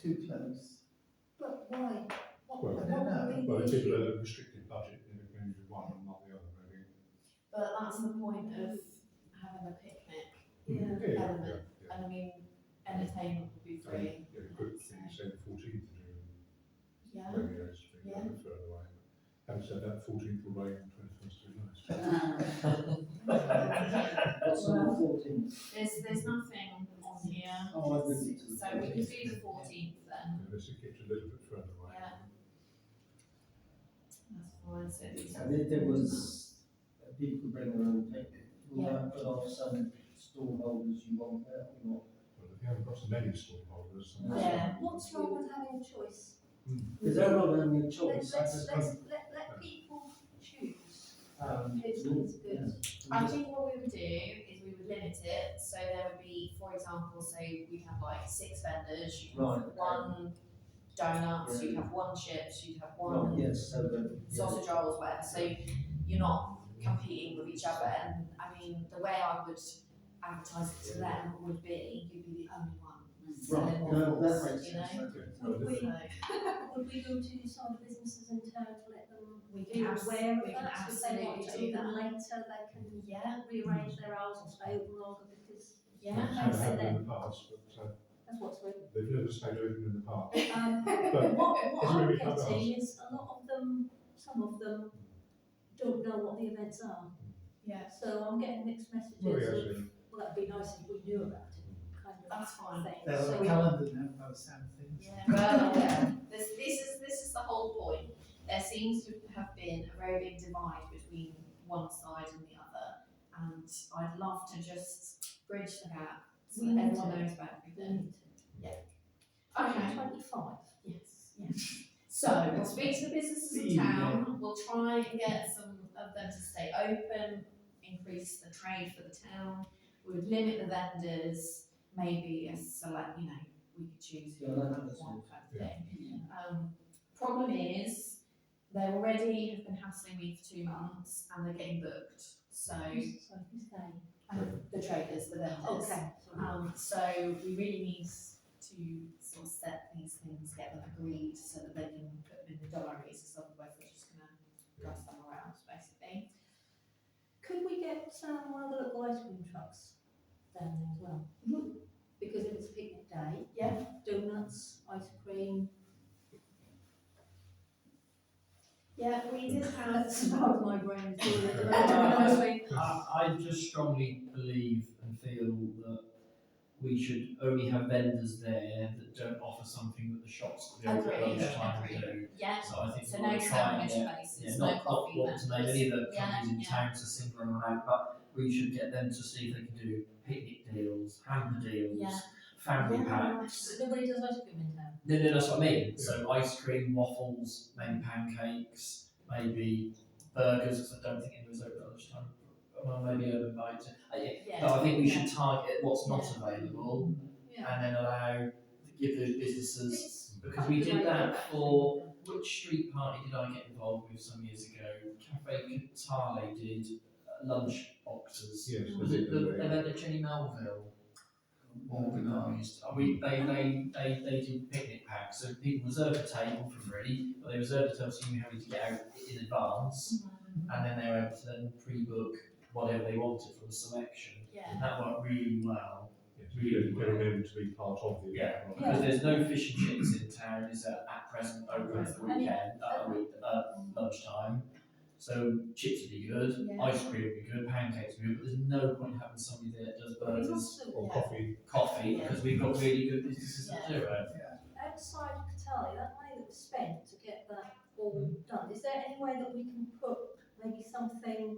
too close? But why? Well, I don't know. would be Well, the if issue? people have a restricted budget, then it can be one and not the other, maybe. But that's the point of having a picnic Yeah. element. And I mean, entertainment would be free. Yeah, it could be, you say the 14th of June, Yeah. maybe it's a Yeah. bit further away. Having said that, 14th will rain, 21st will be nice. What's on the 14th? There's nothing on here. Oh, I moved it to the So we can 14th. do the 14th then. Yeah, let's keep it a little bit further away. Yeah. That's fine. So these And if there was, people could bring their own picnic, we might put off some stall holders you want there or not. Well, if you haven't got so many stallholders, then Yeah. What's wrong with having a choice? Because they're not having a Let, choice, I let's, suppose. let people choose. It's It's good. I think what we would do is we would limit it, so there would be, for example, say we'd have like 6 vendors, you'd have Right, okay. one donuts, Yeah. you'd have one chips, you'd have Right, one yes, so that. sausage rolls, whatever, so you're not competing with each other, and I mean, the way I would advertise it to them would be, you'd be the only one selling Right, no, waffles, that makes you know? sense. Would we, So, would we go to some of the businesses in town to let them we be can aware of we can that? So if they want to absolutely do open that. later, they can Yeah, rearrange their hours or stay open longer because yeah, Have happened in the past, but that's what's with. they've never stayed open in the past. What It's I'm really covered getting is a lot of them, some of them don't know what the events are. yeah, So I'm getting mixed messages Well, of, yes, well, that'd be nice if we knew about it, kind of that's fine. thing. They're on So the calendar now, by the sound of things. Yeah, well, yeah. This is the whole point. There seems to have been a very big divide between one side and the other, and I'd love to just bridge the gap so We that need everyone to. knows about everything. Okay. Okay. 25. Yes. So we'll speak to the businesses in town. We'll try and get some of them to stay open, increase the trade for the town. We would limit the vendors, maybe a select, you know, we could choose who Yeah, we that's want good. kind of thing. Problem is, they already have been hassling me for 2 months and they're getting booked. So, So who's they? the traders, the vendors. Okay. So we really need to sort of set these things, get them agreed so that they can put them in the diaries, because otherwise they're just gonna go somewhere else, basically. Could we get one of the local ice cream trucks down there as well? Because if it's a picnic day, Yeah. donuts, ice cream. Yeah, we did have. That's about my brain is doing it. Ice cream. I just strongly believe and feel that we should only have vendors there that don't offer something that the shops that we open at lunchtime do. Yeah, So I think so we no want to try and sandwich get, places, not no coffee want to name any of the Yeah, companies in yeah. town to single them out, but we should get them to see if they can do picnic deals, hamper deals, Yeah. family Yeah. packs. Nobody does ice cream in town. No, that's what I mean. So ice cream, waffles, maybe pancakes, maybe burgers, because I don't think anyone's open at lunchtime. Well, maybe Urban Bites. Yeah. But I think we should target what's not available Yeah. and then give those businesses, It's because we did that for, which street party did I get involved with some years ago? Cafe Catale did lunch boxes. Yes, Was it the event that Jenny Melville organised? They did picnic packs, so people reserved a table for free, but they reserved a table so you knew how to get out in advance, and then they were able to then pre-book whatever they wanted from the selection. Yeah. And that worked really well. really getting well. them to be part of the event. rather Because than- there's no fish and chips in town is at present open for the weekend, lunchtime. So chips would be good, Yeah. ice cream would be good, pancakes would be good, but there's no point having somebody that does But it's burgers, also, Or Yeah. coffee. Yeah. because we've got really good businesses that do it. outside of Catali, that money that was spent to get that all done, is there any way that we can put maybe something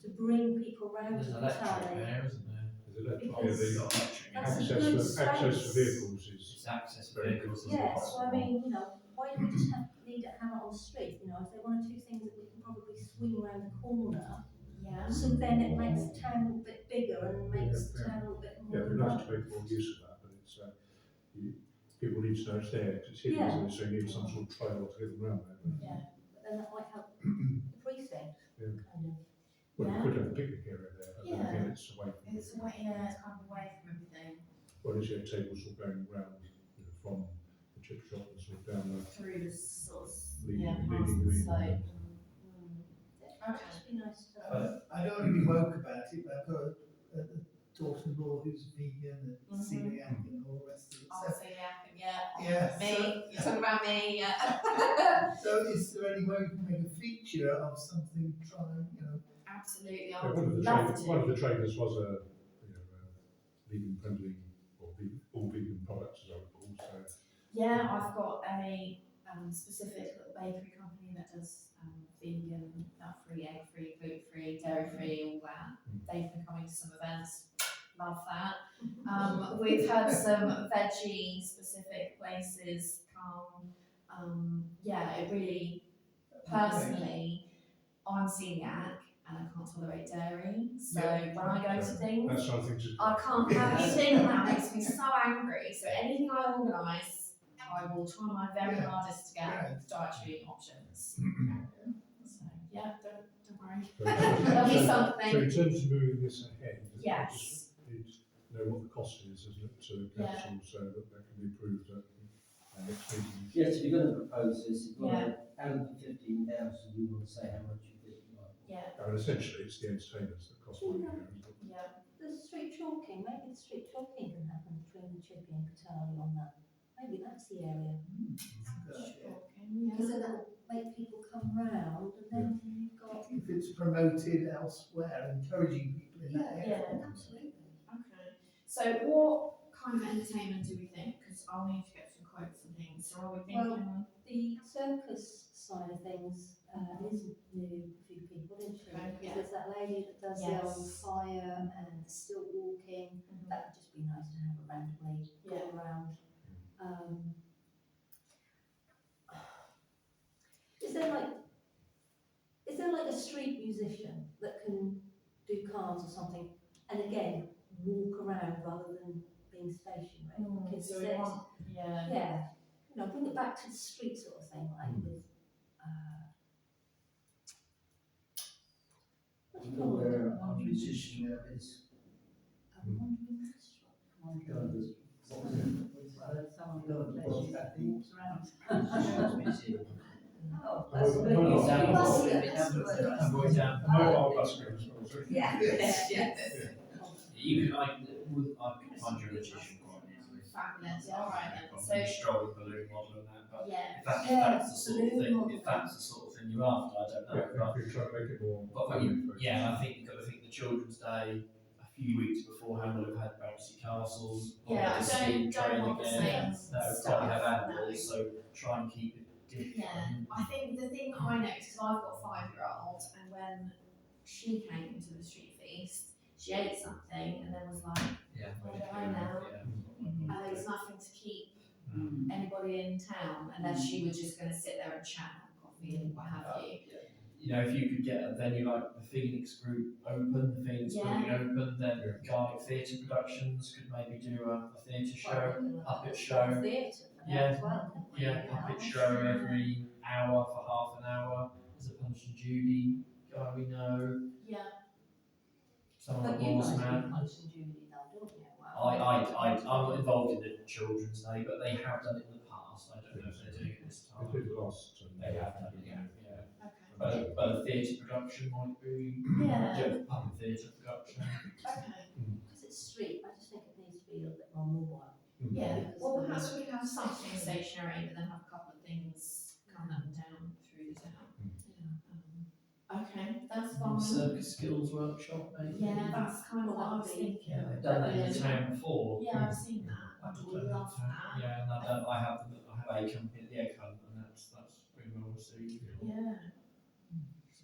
to bring people round There's to electric Catali? there, isn't there? There's electric, Because the Got electric. that's a access good access for space. vehicles is It's access for very vehicles. difficult. Yeah, so I mean, you know, why do we just need to have it on the street, you know, if there are one or two things that we can probably swing around the corner, Yeah. so then it makes the town a little bit bigger and makes the Yeah. town a little bit Yeah, more it'd be nice to developed. make more use of that, but it's, people need to know it's there, 'cause it's hidden, Yeah. so you need some sort of trail to get them around there. But, Yeah. But then that might help the precinct, Yeah. kind of. well, Yeah. you could have a picnic area there, but then again, it's away from. It's away, yeah, it's kind of away from everything. Well, is your table sort of going round, from the chip shop and sort of down the Through the sort of, Leading- yeah, past leading the the slope. way. It'd just be nice to. I don't want to be woke about it, but I've got a daughter-in-law who's vegan and celiac and all the rest of it. Oh, So, so yeah, yeah, me, you're talking about me, yeah. so is there any way we can make a feature of something, Absolutely, I Yeah, would love one of to. the traders was a vegan friendly or all vegan products as I recall. So Yeah, I've got a specific little bakery company that does vegan, nut-free, egg-free, gluten-free, dairy-free, all that. They've been coming to some events. Love that. We've had some veggie specific places come. Yeah, it really, personally, I'm celiac and I can't tolerate dairy. So when I go to things, that's something to. I can't have anything that makes me so angry. So anything I organise, I will try my very hardest to get dietary options. So yeah, don't worry. There'll be So something. in terms of moving this ahead, Yes. we just need to know what the cost is, isn't it, to council, so that can be approved at our next meeting. Yes, if you're going to propose this, you've got Yeah. out of the 15,000, you want to say how much you think you might. Yeah, I mean, essentially, it's the entertainers that cost money here, isn't it? yeah. The street chalking, maybe the street chalking can happen between the Chippy and Catali on that. Maybe that's the area. Because then that'll make people come round and then you've got. if it's promoted elsewhere, encouraging people in that area. Yeah. Absolutely. Okay. So what kind of entertainment do we think? Because I'll need to get some quotes and things. So are we thinking? The circus side of things is new for a few people, isn't she? Okay, yeah. There's that lady that does the old fire and the stilt walking. That would just be nice to have randomly go around. Is there like a street musician that can do cards or something, and again walk around rather than being stationary? Because So we want, yeah, you know, bring it back to the street sort of thing, like with what do you call it? Where our musician there is. A wandering minstrel. What was it? Someone No, who well, walks around. Museum. Oh, that's that's really- really Down- that's Mobile bus going as well, so. Yeah, Yes. yes. You could, I could find you a magician quite easily. fabulous. All right then. Probably So strolling balloon model and that, but yeah. if Yeah, that's the sort of balloon thing, model. if that's the sort of thing you're after, I don't know. Yeah, if you try to make it more. But when you, yeah, I think you've got to think the Children's Day a few weeks beforehand will have had bouncy castles. probably Yeah, I the steam don't train want the again. same That would stuff. probably have No. animals, so try and keep it different. Yeah, I think the thing I noticed, because I've got a 5-year-old, and when she came to the street feast, she ate something and then was like, Yeah, I don't know now. Yeah. and there was nothing to keep anybody in town unless she was just going to sit there and chat and have coffee and what have you. You know, if you could get a venue like the Phoenix Group open, the Phoenix Building open, then Garlic Theatre Productions could maybe do a theatre show, puppet show. Theatre. Yeah, As well, couldn't we? yeah, puppet show every hour for half an hour. There's a Punch and Judy guy we know. Yeah. Someone But like you Morse guys do Man. Punch and Judy now, don't you? Wow. I'm not involved in the Children's Day, but they have done it in the past. I don't know if they're doing it this time. It did last. They have done it, yeah. Okay. But a theatre production might be, Yeah. puppet theatre production. Okay. Because it's street, I just think it needs to be a on mobile. Yeah, Because well, the- perhaps we could have something stationary, but then have a couple of things come up and down through the town. Okay, that's fine. Circus skills workshop, maybe. Yeah, that's kind of what I was thinking. Yeah, they've done that in the Yeah. town before. Yeah, I've seen that. I I've would done it in the love town. that. Yeah, and I have a company at the egg hunt, and that's been well received. Yeah.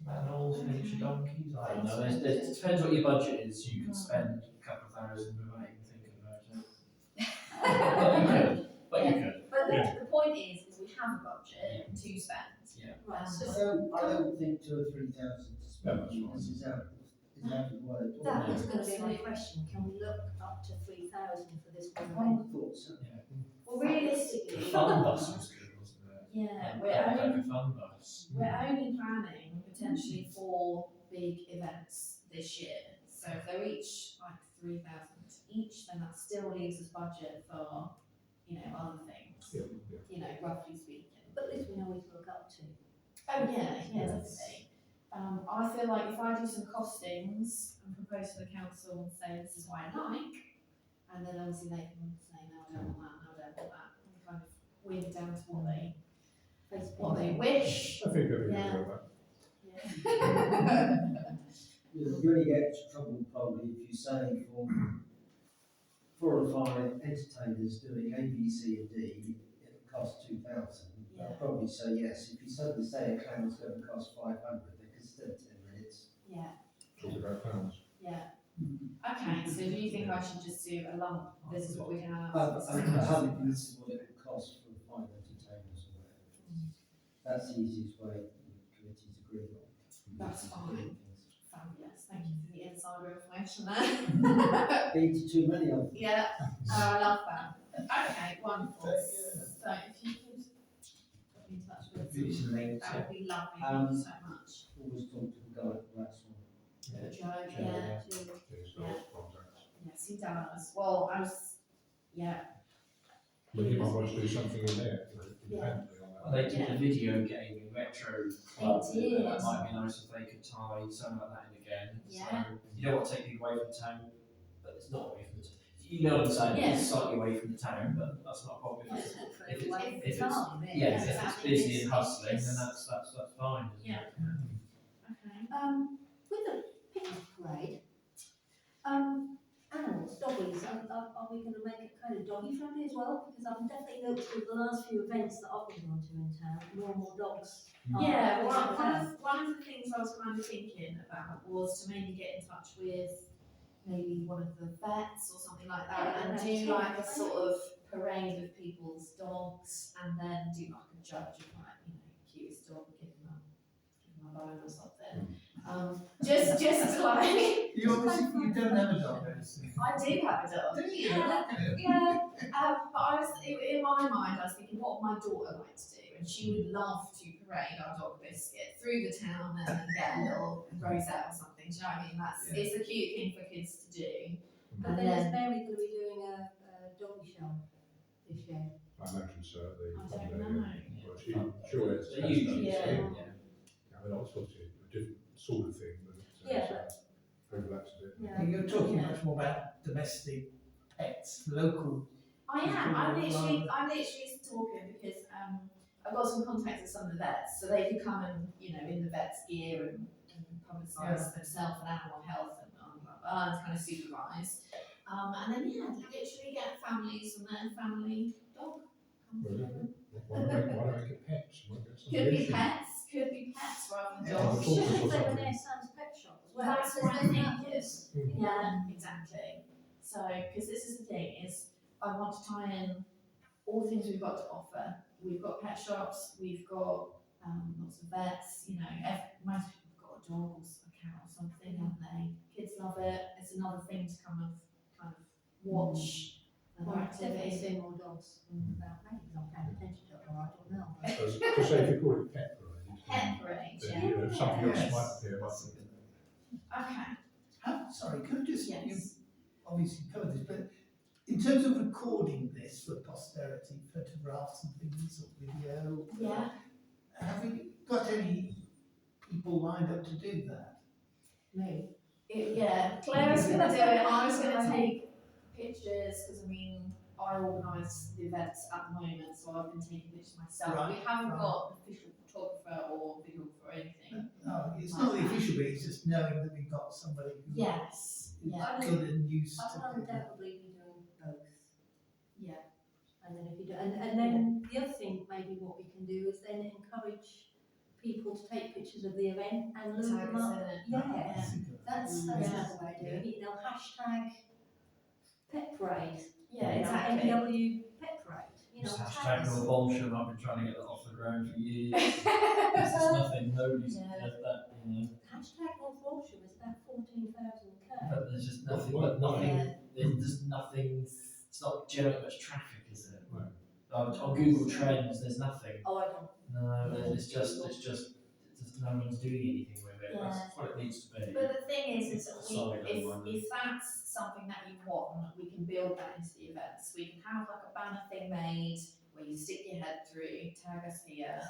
Animals, miniature donkeys, I don't know, it depends what your budget is, you can spend a couple of thousand without even thinking about it. But you could. But the point is we have a budget to spend. Yeah. Right, I so don't think 2,000 or 3,000 to spend No, that's on this is out of the way at all. that was Yeah. going to be my question. Can we look up to 3,000 for this I one event? thought so. Well, The realistically, fun bus was good, wasn't it? yeah, Like a fun bus. we're only planning potentially 4 big events this year. So if they're each like 3,000 each, then that still leaves us budget for, other things. Yeah. Roughly speaking. But at least we know what to look up to. Oh yeah, definitely. I feel like if I do some costings and propose to the council and say this is what I like, and then obviously they can say no, I don't want that, no, I don't want that, and kind of win it down to what they wish. I think everything Yeah. about that. Yeah. You only get into trouble probably if you say for 4 or 5 entertainers doing A, B, C and D, it'll cost 2,000. Yeah. They'll probably say yes. If you suddenly say a clown's going to cost 500, they can still 10 minutes. Yeah. Talk about pounds. Yeah. Okay, so do you think I should just do a lump? This is what we have. This is what it would cost for 5 entertainers or whatever. That's the easiest way the committee's agreed on. That's fine. Fabulous. Thank you for the insider information there. Been to too many of them. Yeah. I love that. Okay, wonderful. So if you could put me in touch with These them, links, that would be lovely. Thank you so much. Always talk to the guy at Waxwell. yeah. Joe, Joe, yeah. yeah. Yes, Yeah. contacts. Yes, he does. Well, yeah. But you might want to do something in there, independently on Well, that. they did a video gaming retro club. They did. That might be nice if they could tie something like that in again. Yeah. So you don't want to take people away from the town, but it's not away from the town. You know what I'm saying? Yeah. It's slightly away from the town, but that's not a problem. Well, If it's it's, hopefully if it's- away if from it's- time, yeah, yeah. if it's exactly. busy and It's- hustling, it's- then that's fine. Isn't Yeah. it? Okay. With the picnic parade, animals, doggies, are we going to make it kind of doggy friendly as well? Because I've definitely noticed with the last few events that I've been on to in town, more and more dogs. Yeah, are well, around. one of the things I was kind of thinking about was to maybe get in touch with maybe one of the vets or something like that, Yeah, and that's do true. like a sort of parade of people's dogs, and then do like a judge of like, cutest dog, give him a bone or something. Just like You don't have a dog, obviously. I do have a dog. Do you? Yeah. But I was in my mind, I was thinking, what would my daughter like to do? And she would love to parade our dog Biscuit through the town and then get a little rosette or something. Do you know what I mean? It's a cute thing for kids to do. But And then is then Mary going to be doing a doggy show this year? I imagine so. I don't know. Well, sure, it's. They usually Yeah. do, I mean, obviously a different sort of thing, but. Yeah, Overlaps a bit. Yeah. You're talking much more about domestic pets, local. I am. I'm literally talking because I've got some contacts with some of the vets, so they could come and in the vet's gear and publicise themselves and animal health and blah, blah, blah, and kind of supervise. And then literally get families and their family dog. Why don't make it pets? Why don't we get some Could be solution? could be pets rather than Yeah. dogs. Talk Should us or have played something. near Sam's pet shop as well. That's There's what I'm nothing thinking. else. Yeah, exactly. So, because this is the thing, is I want to tie in all the things we've got to offer. We've got pet shops, we've got lots of vets, most people have got a dog or a cat or something, haven't they? Kids love it. It's another thing to kind of watch Well, their I've definitely activity. seen more dogs without maybe not paying attention to it, or I don't know. To say if you call it pet parade. Pet parade, then, yeah. something else Yes. might appear, but. Okay, Sorry, could I just, Yes. you obviously covered this, but in terms of recording this for posterity, photographs and things, or video, yeah. have we got any people lined up to do that? Me. Yeah, Claire was going to do it. I was going to take pictures, because I mean, I organise the events at the moment, so I've been taking pictures myself. Right, We haven't right. got an official photographer or videographer or anything. No, it's not the official bit, it's just knowing that we've got somebody who Yes, is yeah, good and used I to will do that. undoubtedly be doing both. yeah. And then if you do, and then the other thing, maybe what we can do is then encourage people to take pictures of the event and load Tag them us up. in it. Yeah, That's a good- that's Yeah. another way of doing it. You know, hashtag pet parade. Yeah, You know, exactly. NW pet parade. You know, Just tag hashtag us. NorthWalsham, I've been trying to get that off the ground for years. It's just nothing, nobody's Yeah. does that, you know. Hashtag NorthWalsham is about 14,000 But there's just nothing, Well, but nothing, yeah. there's just nothing, it's not generating much traffic, is it? No. On Google Trends, there's nothing. Oh, I don't. No, it's just no one's doing anything with it, Yeah. that's what it needs to be. But the thing is that Sorry, if that's something that you want, we can build that into the events. We can have like a banner thing made where you stick your head through, tag us here.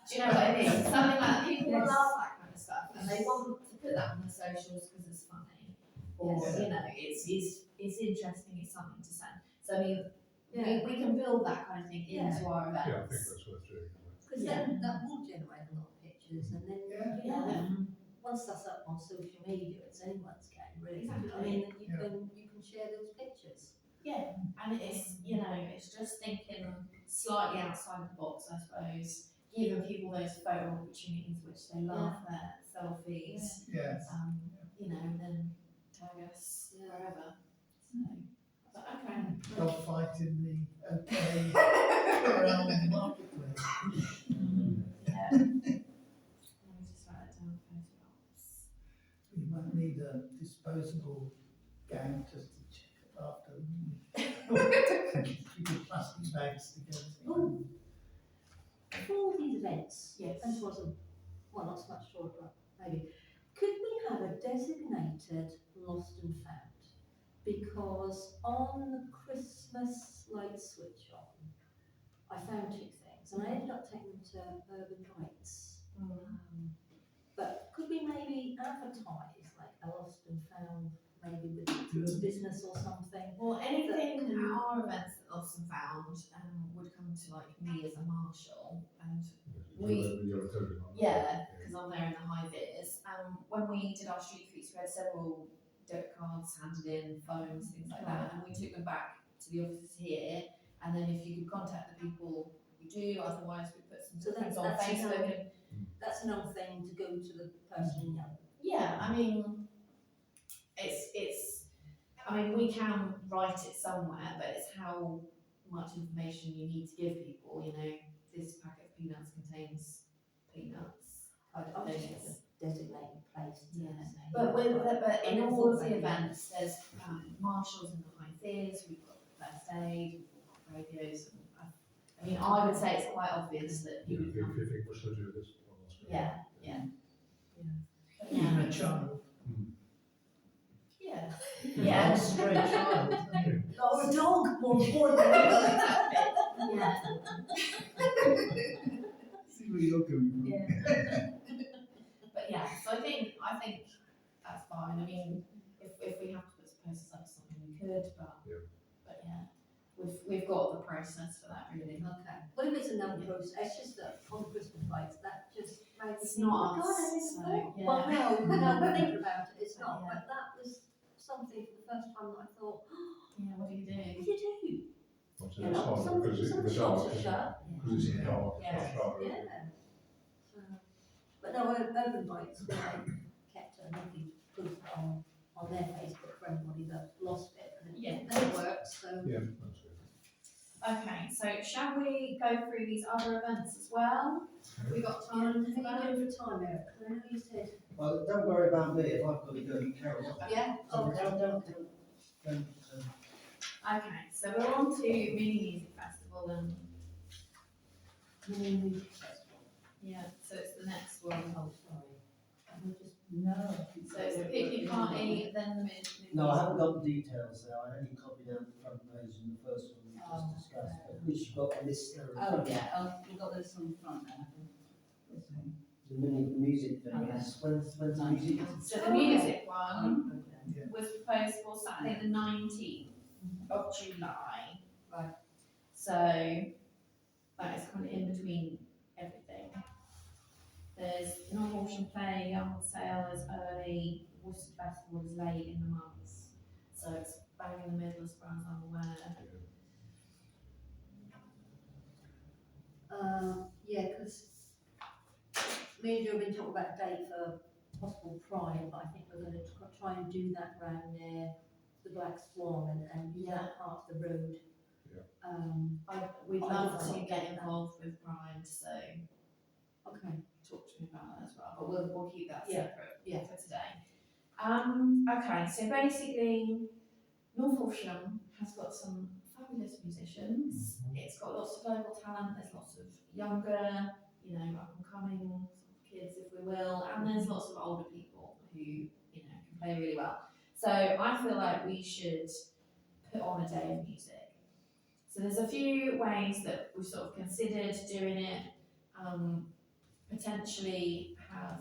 Do you know what I mean? Something like that. People Yes. love that kind of stuff, and they want to put that on the socials because it's funny, or Yes. you know, it's interesting. It's something to send. So I mean, Yeah. we can build that kind of thing Yeah. into our events. Yeah, I think that's worth doing. Because then that will generate a lot of pictures, and then Yeah. you know, Yeah. once that's up on social media, it's anyone's game, really. Exactly. I mean, Yeah. you can share those pictures. Yeah, and it's, you know, it's just thinking slightly outside the box, I suppose, giving people those photo opportunities which they love, their selfies, Yes. you know, and then tag us wherever. So, but okay. Dog fight in the OK around marketplace. Yeah. Let me just write that down, photographs. You might need a disposable gang just to check it after. Keep your plastic bags together. Oh. For all these events, Yes. and it wasn't, well, not so much short, but maybe, could we have a designated lost and found? Because on the Christmas light switch on, I found two things, and I ended up taking them to Urban Lights. But could we maybe advertise like a lost and found, maybe with through a business or something? Well, anything at our events that lost and found would come to like me as a marshal, and yeah, because I'm there in the high vis. When we did our street treats, we had several debit cards handed in, phones, things like that, and we took them back to the offices here. And then if you could contact the people, we do. Otherwise, we put some things on Facebook. That's another thing to go to the person you know. Yeah, I mean, it's. I mean, we can write it somewhere, but it's how much information you need to give people. You know, this packet of peanuts contains peanuts. I just have a designated place to Yeah. say. But in all of the events, there's marshals in the high vis. We've got first aid, we've got radios. And I mean, I would say it's quite obvious that If you. you think we should do this, I'll ask you. Yeah, yeah. Even a child. Yeah. Yeah. A stray child. Oh, a dog, more important. Yeah. See where you're going from. Yeah. But yeah, so I think that's fine. I mean, if we have to put some posters up or something, we could, but yeah, we've got the process for that really. Okay. Well, if it's another process, it's just that on Christmas lights, that just makes It's me think, not oh us, God, I didn't so, know. yeah. Well, no, think about it, it's not, Yeah. but that was something for the first time that I thought, Yeah, what do you do? what do you do? Well, so You it's know, hard some because it's in the shops dark, are shut. because it's in the dark, Yeah. it's harder. Yeah. So, but no, Urban Lights, they kept nothing put on their Facebook for anybody that lost it, and it worked, so. Yeah, that's good. Okay, so shall we go through these other events as well? Have we got time How for that? are you doing for time, Eric? I know you said. Well, don't worry about me if I've got to go, you carry on. Yeah, okay. Don't, Okay, so we're on to Mini Music Festival and yeah, so it's the next one. Oh, sorry. No. So it's the picnic party, then the mid. No, I haven't got the details there. I only copied out the front page in the first one we just discussed, but which you've got a list there. Oh, yeah, we've got this on the front there. This one. The mini music thing, Okay. yes. When's the music? So the music one Okay. was proposed for Saturday the 19th. of July. Right. So that is kind of in between everything. There's NorthWalsham Play on sale is early, Worcester Festival is late in the months. So it's bang in the middle as far as I'm aware. Yeah, because me and you have been talking about a date for possible Pride, but I think we're going to try and do that round near the Black Swan and use that part of the road. Yeah. We'd I love don't to know. get involved with Pride, so Okay. talk to me about that as well, but we'll keep that Yeah. separate for today. Okay, so basically, NorthWalsham has got some fabulous musicians. It's got lots of local talent. There's lots of younger, up and coming sort of kids, if we will, and there's lots of older people who can play really well. So I feel like we should put on a day of music. So there's a few ways that we've sort of considered doing it. Potentially have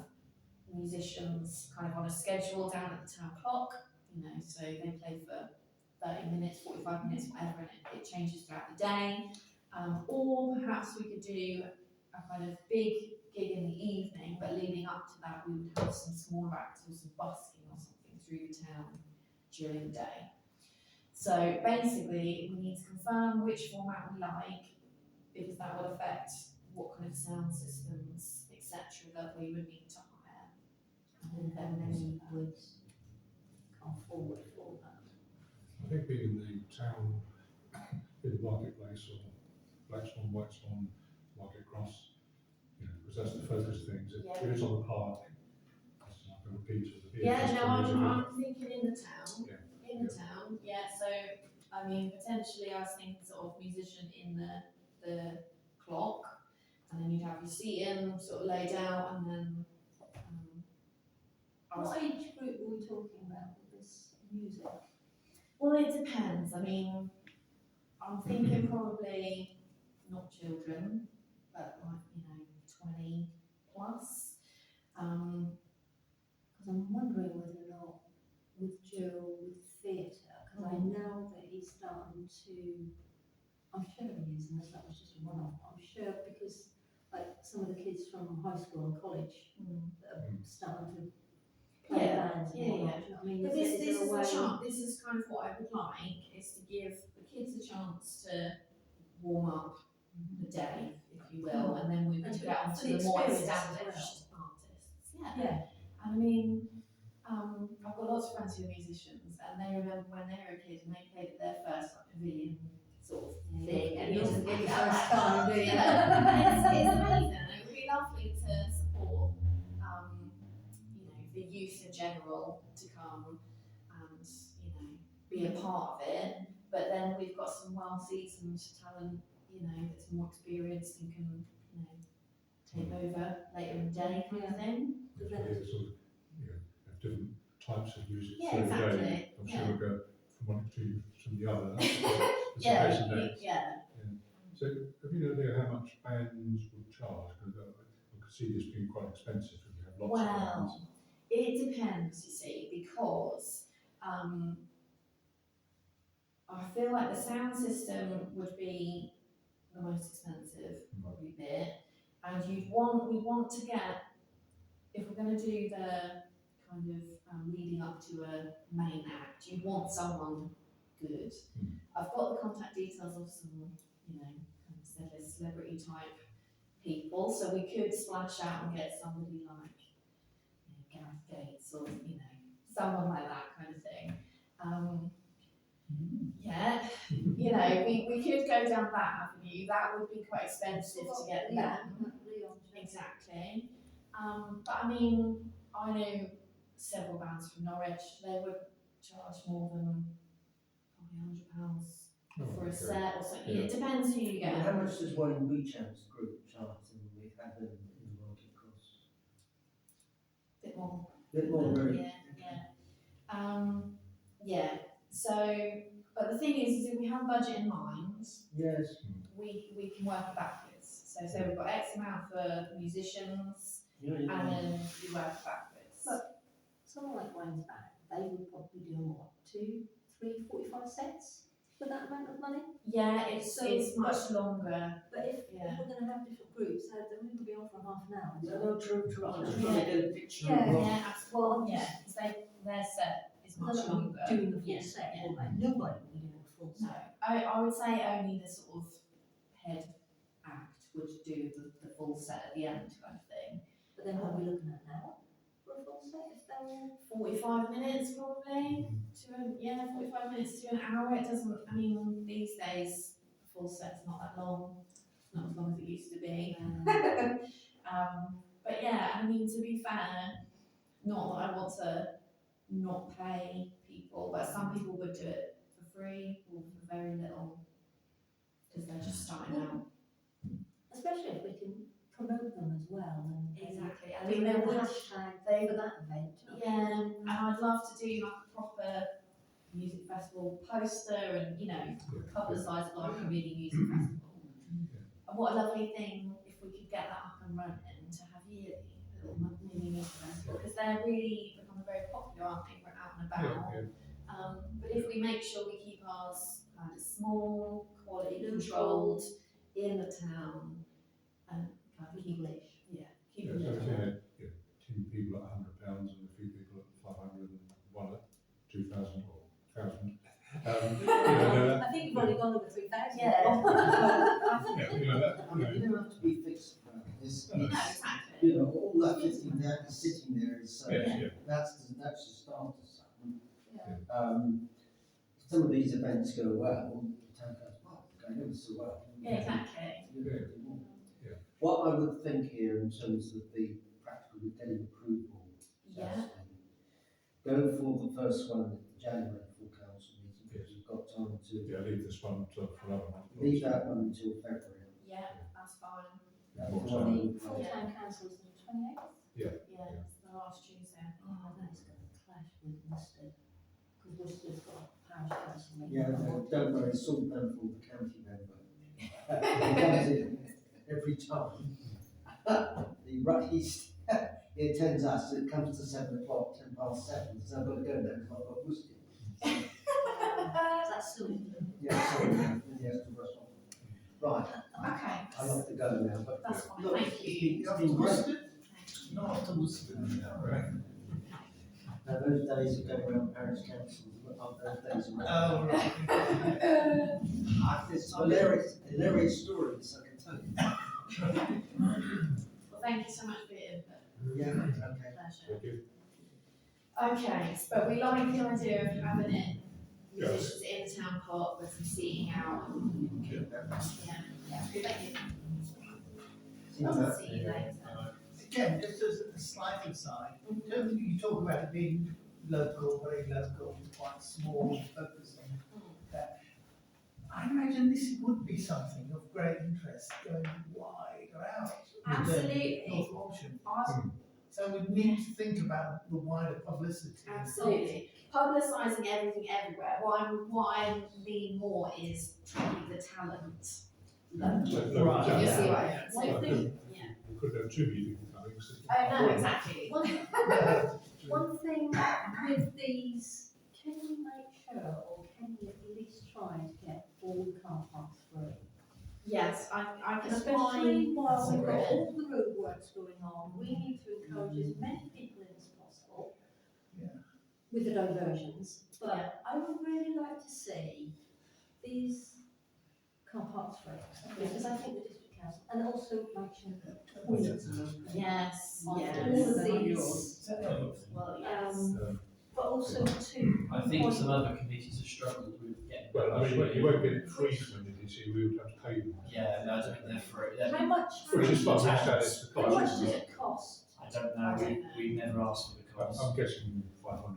musicians kind of on a schedule down at the town clock, so they play for 30 minutes, 45 minutes, whatever, and it changes throughout the day. Or perhaps we could do a kind of big gig in the evening, but leading up to that, we would have some smaller acts or some busking or something through the town during the day. So basically, we need to confirm which format we like, because that will affect what kind of sound systems, etc., that we would need to hire. And then many would come forward for that. I think being in the town, in the marketplace or Black Swan, White Swan, Market Cross, because that's the focus of things. If it's on the park, it's like a repeat of the Yeah, festival, no, isn't it? I'm thinking in the town. Yeah. In the town, yeah. So, I mean, potentially I was thinking sort of musician in the clock, and then you'd have your seating sort of laid out, and then What age group are we talking about with this music? well, it depends. I mean, I'm thinking probably not children, but like 20 plus. Because I'm wondering whether or not with Joe, with theatre, because I know that he's starting to, I'm sure he is, unless that was just a one-off, I'm sure because like some of the kids from high school and college that are starting to play bands and whatnot, do you know what I mean? But Is this there a is way? the chance. This is kind of what I would like, is to give the kids a chance to warm up the day, if you will, and then we And can to- get on for to the the more experience as established artists. Yeah. Yeah. And I mean, I've got lots of friends who are musicians, and they remember when they were a kid and they played at their first like pavilion sort of thing, and You it was didn't get your yeah, first time, do you? it's amazing. It would be lovely to support, the youth in general to come and be a part of it. But then we've got some well-seasoned talent, that's more experienced and can, take over later in the day kind of thing. It's really sort of, have different types of music Yeah, through the exactly. day. I'm sure we'll go from one extreme to the other. That's Yeah, the days. yeah. So have you no idea how much bands would charge? Because I could see this being quite expensive if you have lots of bands. Well, it depends, you see, because I feel like the sound system would be the most expensive, probably bit, and we want to get, if we're going to do the kind of leading up to a main act, you'd want someone good. I've got the contact details of some, kind of celebrity type people, so we could splash out and get somebody like Gareth Gates or someone like that kind of thing. Yeah, we could go down that avenue. That would be quite expensive to get them. Exactly. But I mean, I know several bands from Norwich. They would charge more than probably £100 for a set or something. Yeah. It depends who you get. How much does Wayne Beecham's group charge them with having in the Market Cross? Bit more. Bit more, really. Yeah. So, but the thing is if we have a budget in mind, Yes. we can work backwards. So we've got X amount for musicians, Yeah. and then you work backwards. But someone like Wayne's band, they would probably do what, 2, 3, 45 sets? for that amount of money? Yeah, it's So, much longer. But if Yeah. we're going to have different groups, then we could be on for half an hour. Yeah, no, true. I'm just Yeah. trying to get a picture Yeah. of what. Yeah, absolutely. Yeah, because their set is much Not longer. doing the full Yeah, set, yeah. will they? Nobody will be doing a full No, set. I would say only the sort of head act would do the full set at the end kind of thing. But then what are we looking at now for a full set? If they're all 45 minutes probably, 45 minutes to an hour. It doesn't, I mean, these days, a full set's not that long. It's not as long as it used to be. But yeah, I mean, to be fair, not that I want to not pay people, but some people would do it for free or for very little because they're just starting out. especially if we can promote them as well. And Exactly. I I mean, mean, they they would will have, hashtag for that event. yeah, and I'd love to do like a proper music festival poster and, you know, publicise it like a really music festival. And what a lovely thing if we could get that up and running to have yearly little mini music festival because they're really becoming very popular, aren't they? We're out and about. But if we make sure we keep ours kind of small, quality controlled in the town, and kind of keep it, keep it So little. yeah, 2 people at £100 and a few people at 500 and one at 2,000 or 1,000. I think you've already gone over 3,000. Yeah. You don't have to be fixed about this. No, It's, exactly. you know, all that 15 acres sitting there is, that's the start of something. Some of these events go well, the town goes, wow, they're going ever so well. Yeah, exactly. What I would think here in terms of the practical getting approval, Yeah. go for the first one in January full council meeting because you've got time to leave this one for another month. leave that one until February. Yeah, that's fine. That's More the time. one. The full-time council is the 28th. Yeah, it's the last Tuesday. Oh, that is going to clash with Worcester, because Worcester's got a parish council meeting. Yeah, don't worry, Salt Penfield, the county member, he comes in every time. He attends us, it comes to 7 o'clock, 7:10, so I've got to go now because I've got Worcester. That's soon. Yeah, sorry, he has to rush on. Right, Okay. I have to go now, but That's fine, look, thank you. it's been great. Not after Worcester. Now, those days of going around parish councils, those days are Oh, right. It's hilarious stories, I can tell you. Well, thank you so much for your input. Yeah, okay. Pleasure. Thank you. Okay, but we like the idea of having it Yeah. musicians in the town park with some seating out. Yeah. Good idea. See you I'll later. see you later. Again, just as a slight aside, you talk about it being local, very local, quite small, focused on that. I imagine this would be something of great interest going wider out. Absolutely. North Walsham. So we need to think about the wider publicity. Absolutely. Publicising everything everywhere. What I mean more is trying to keep the talent local. Right. You Yeah. see what I mean? So, One thing, yeah. We could have 2 meetings coming. Oh, no, exactly. one thing with these, can you make sure, or can you at least try to get all the car parks free? Yes, I can Especially apply. while we've got Right. all the roadworks going on, we need to encourage as many people in as possible. Yeah. With the diversions, but Yeah. I would really like to see these car parks free, because I think the district council, and also make sure that Yes, on yes. all of these, Well, yes. but also to. I think some other committees have struggled with getting. Well, I mean, you won't get it free from the DDC, we would have to pay them. Yeah, no, I don't think they're free. How much? Which is fine, it's the How much cost. does it cost? I don't know, we've never asked for the cost. I'm guessing 500 or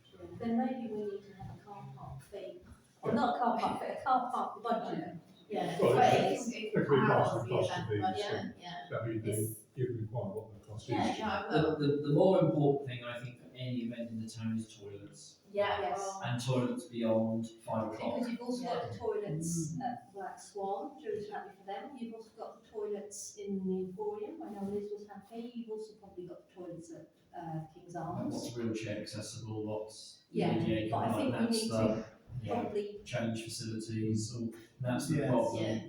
something. Then maybe we need to have a car park fee, or not a car park fee, a car park budget. Yeah, Well, but it it could can be come part out of of the the cost of event these, budget, yeah. That means It's- you can quite what the cost is. Yeah, yeah, I will. The more important thing, I think, for any event in the town is toilets. Yeah, Yes. well, And toilets beyond 5 o'clock. Because you've also got the toilets at Black Swan, Julie's happy for them, you've also got the toilets in the Emporium, I know Liz was happy, you've also probably got the toilets at King's Arms. What's wheelchair accessible, what's Yeah, ADA but I think compliant, we that's need the, probably, change facilities, or that's the Yes. problem. Yeah.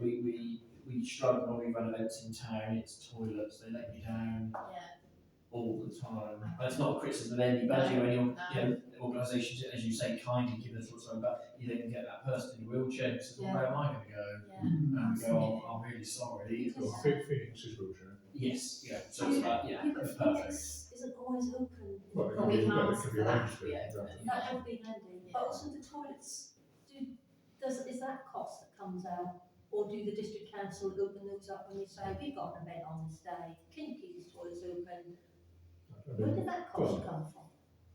We struggle when we run events in town, it's toilets, they let you down all the time. And it's not a criticism of anybody or any organisations, as you say, kindly give us whatsoever, but you then get that person in a wheelchair who says, well, where am I going to go? And we go, oh, I'm really sorry. Well, Phoenix is wheelchair. Yes, so it's about, yeah, but it's perfect. Phoenix isn't always open. Well, But we can it ask can for be that arranged to be to, open. exactly. That would be handy. But also the toilets, is that cost that comes out? Or do the district council open those up when you say, we've got an event on this day, can you keep these toilets open? Where did that cost come from?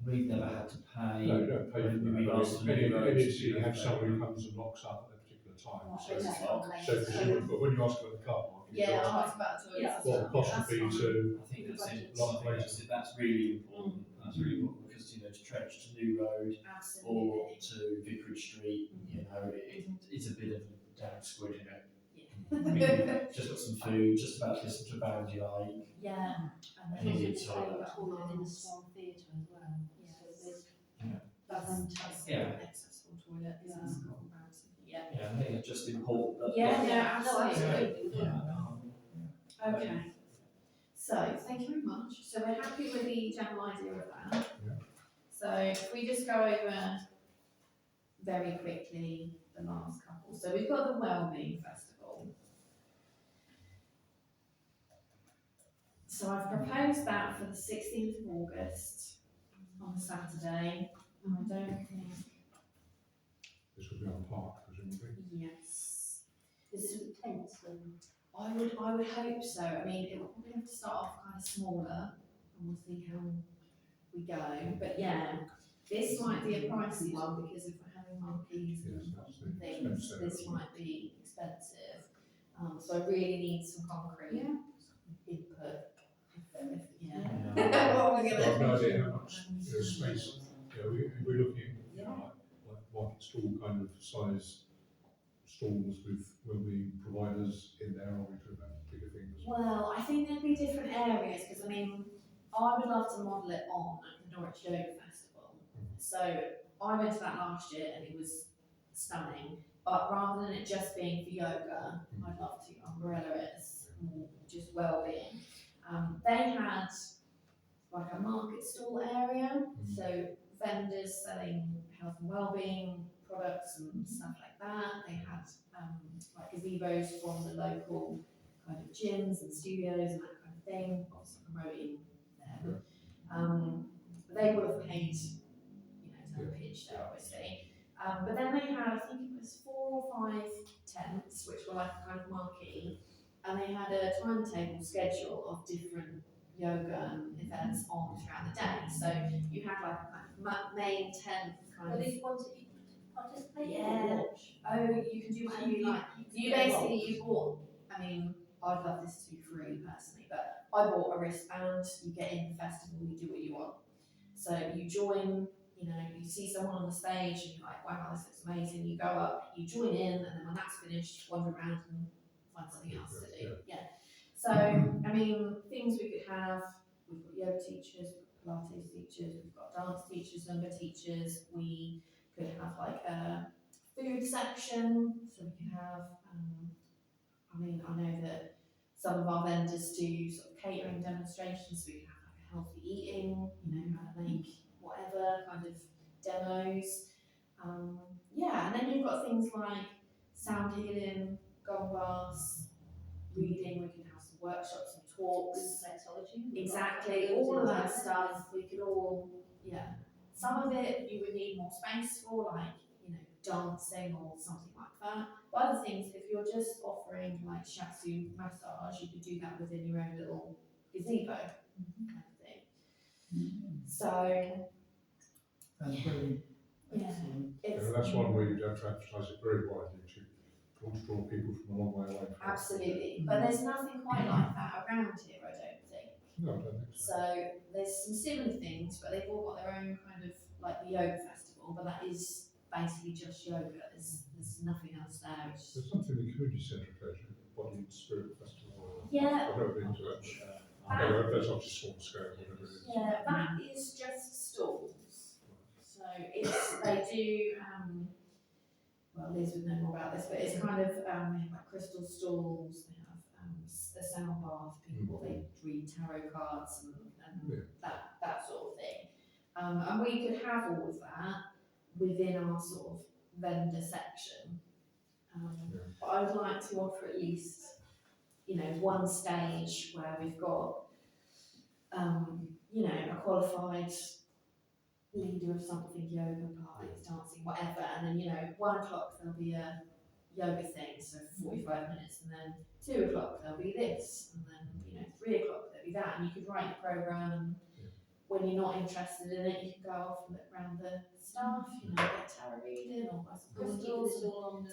We've never had to pay. No, you don't pay for We've that. asked for new roads. NEC have somebody who comes and locks up at a particular time. Right, So, okay. so presumably, but when you ask about the car park, you Yeah, ask I asked about the toilets. Yeah. as what well. the cost Yeah, would be that's to, I think that's really important. That's really important because to Trench to New Road fine. or Absolutely. to Vicarage Street, it's a bit of a damn squid in it. Yeah. Just got some food, just about this to bound you like. Yeah. And And then you also need the toilet. toilet in the Swan Theatre as well. Yes. So That's Yeah. an accessible toilet. Yeah. Yeah. Yeah, I think it's just important that. Yeah, there's, no, no, absolutely. Yeah. Okay. So, thank you very much. So we're happy with the general idea of that. Yeah. So if we just go over very quickly the last couple. So we've got the Wellbeing Festival. So I've proposed that for the 16th of August on a Saturday. And I don't think, this would be on park, presumably. yes. This is tents and. I would hope so. I mean, it will probably have to start off kind of smaller, and we'll see how we go. But yeah, this might be a pricey one because if we're having monkeys Yes, that's the and things, expensive. this might be expensive. So I really need some concrete input. Yeah. Yeah. What we're Well, I've no gonna. idea how much space, we're looking at, like market stall kind of size stalls with wellbeing providers in there, or we talking about bigger things? Well, I think there'd be different areas because I mean, I would love to model it on the Norwich Yoga Festival. So I went to that last year and it was stunning. But rather than it just being for yoga, I'd love to umbrella it as more just well-being. They had like a market stall area, so vendors selling health and well-being products and stuff like that. They had like gazebos from the local kind of gyms and studios and that kind of thing, obviously promoting them. They would have paid, to have a pitch there, obviously. But then they had, I think it was 4 or 5 tents, which were like a kind of marquee, and they had a timetable schedule of different yoga events on throughout the day. So you had like a kind of main tent kind Are of. these ones that you participate in Yeah. or watch? Oh, you can do whatever you like. You basically, you bought, I mean, I'd love this to be free personally, but I bought a wristband, you get in the festival, you do what you want. So you join, you see someone on the stage and you're like, wow, this looks amazing. You go up, you join in, and then when that's finished, wander around and find something else to do. Yeah. So, I mean, things we could have, we've got yoga teachers, we've got Pilates teachers, we've got dance teachers, Zumba teachers. We could have like a food section, so we can have, I know that some of our vendors do sort of catering demonstrations, so we can have like a healthy eating, how to make whatever kind of demos. And then you've got things like sound healing, gong baths, reading, we can have some workshops and talks. Sexology. Exactly, all of that stuff, we could all, some of it you would need more space for, like, dancing or something like that. But other things, if you're just offering like shiatsu massage, you could do that within your own little gazebo kind of thing. So, That's very yeah, it's That's one where you'd have to advertise it very widely to draw people from a long way away. absolutely, but there's nothing quite like that around here, I don't think. No, I don't think so. So there's some similar things, but they've all got their own kind of, like the yoga festival, but that is basically just yoga. There's nothing else there. It's There's something in the community centre occasionally, Body and Spirit Festival. Yeah. I've never been to it. That's obviously small scale, whatever it is. yeah, that is just stalls. So they do well, Liz would know more about this, but it's kind of, they have like crystal stalls, they have a sound bath, people, they read tarot cards and that sort of thing. And we could have all of that within our sort of vendor section. But I would like to offer at least, you know, one stage where we've got, you know, a qualified leader of something, yoga, Pilates, dancing, whatever, and then, you know, 1 o'clock there'll be a yoga thing, so 45 minutes, and then 2 o'clock there'll be this, and then, you know, 3 o'clock there'll be that, and you could write your programme, and when you're not interested in it, you can go off and look around the stuff, you know, get tarot reading, or buy some Can we keep crystals. this all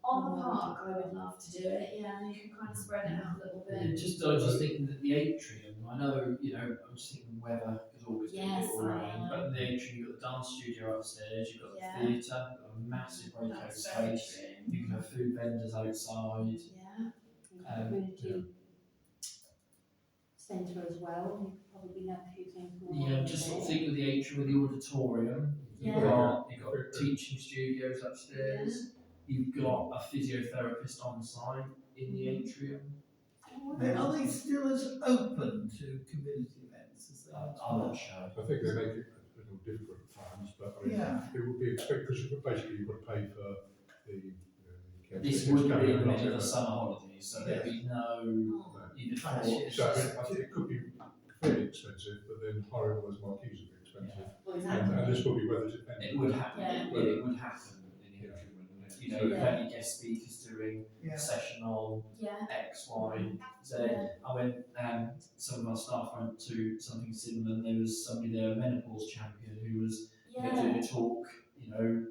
On the park, I would love to do it, yeah, you can kind of spread it out a little bit. I was just thinking that the atrium, I know, you know, I'm just thinking weather, because August Yes, all I rain, know. but in the atrium, you've got the dance studio upstairs, you've got Yeah. the theatre, you've got a massive breakout That's very space, true. you can have food vendors outside. Yeah. community centre as well, you could probably have a few things going on. Yeah, just sort of think with the atrium, with the auditorium, Yeah. you've got teaching studios upstairs, you've got a physiotherapist on site in the atrium. Are they still as open to community events as they are? I'm not sure. I think they make it a little different at times, but I mean, Yeah. it would be expected, because basically you've got to pay for the, This would be in the middle of the summer holidays, so there'd be no, you'd have thought, So I think it could be fairly expensive, but then hiring all those marquees would be expensive. Well, And exactly. this will be weather dependent. it would happen, Yeah. it would happen in the atrium, wouldn't it? You know, you'd have your guest speakers doing Yeah. a session on Yeah. X, Y, Z. Yeah. I went, some of our staff went to something similar, and there was somebody there, a menopause champion, who was doing a talk, you know,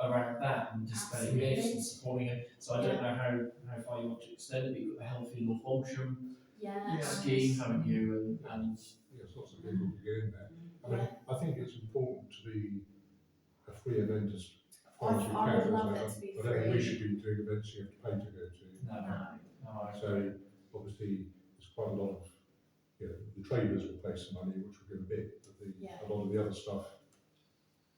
around that and displaying this and supporting it. So I don't know how far you want to extend it, but you've got the Healthy NorthWalsham Yeah. scheme, haven't you? And Yes, lots of people to get in there. I mean, I think it's important to be a free event as far as we I would can. love it to be I don't think we free. should be doing events you have to pay to go to. no, I So obviously, there's quite a lot of, the traders will pay some money, which will give a bit, but a lot of the other stuff,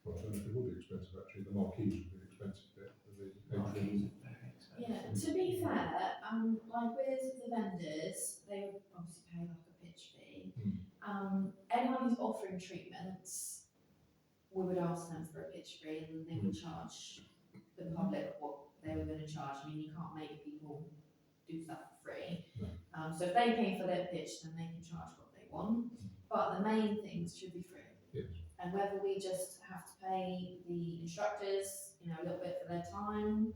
well, I don't know if it will be expensive actually, the marquees will be the expensive bit, but the atrium. Yeah, to be fair, like with the vendors, they would obviously pay like a pitch fee. Anyone who's offering treatments, we would ask them for a pitch fee, and they would charge the public what they were going to charge. I mean, you can't make people do stuff for free. So if they pay for their pitch, then they can charge what they want. But the main things should be free. Yes. And whether we just have to pay the instructors, you know, a little bit for their time,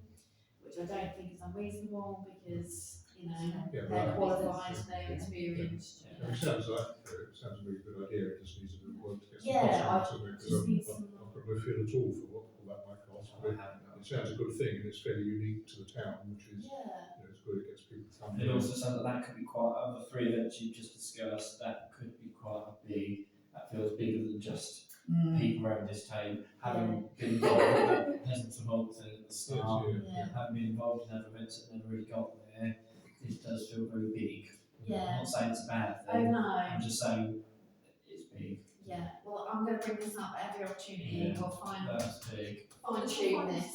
which I don't think is unreasonable, because, you know, they're qualified, they're experienced. It sounds like, it sounds a really good idea, it just needs a bit of work to get some Yeah, costs on it, just need some- I've got no feel at all for what all that might cost, but it sounds a good thing, and it's fairly unique to the town, which is, it's good, it gets people to come. It also sounds like that could be quite, of the 3 events you've just discussed, that could be quite a big, that feels bigger than just people around this table, having been involved with the Peasants of Old thing at the start, having been involved in other events that never really got there, this does feel very big. I'm not saying it's a bad Oh thing, no. I'm just saying it's big. Yeah, well, I'm going to bring this up at every opportunity. We'll That's big. fine tune this.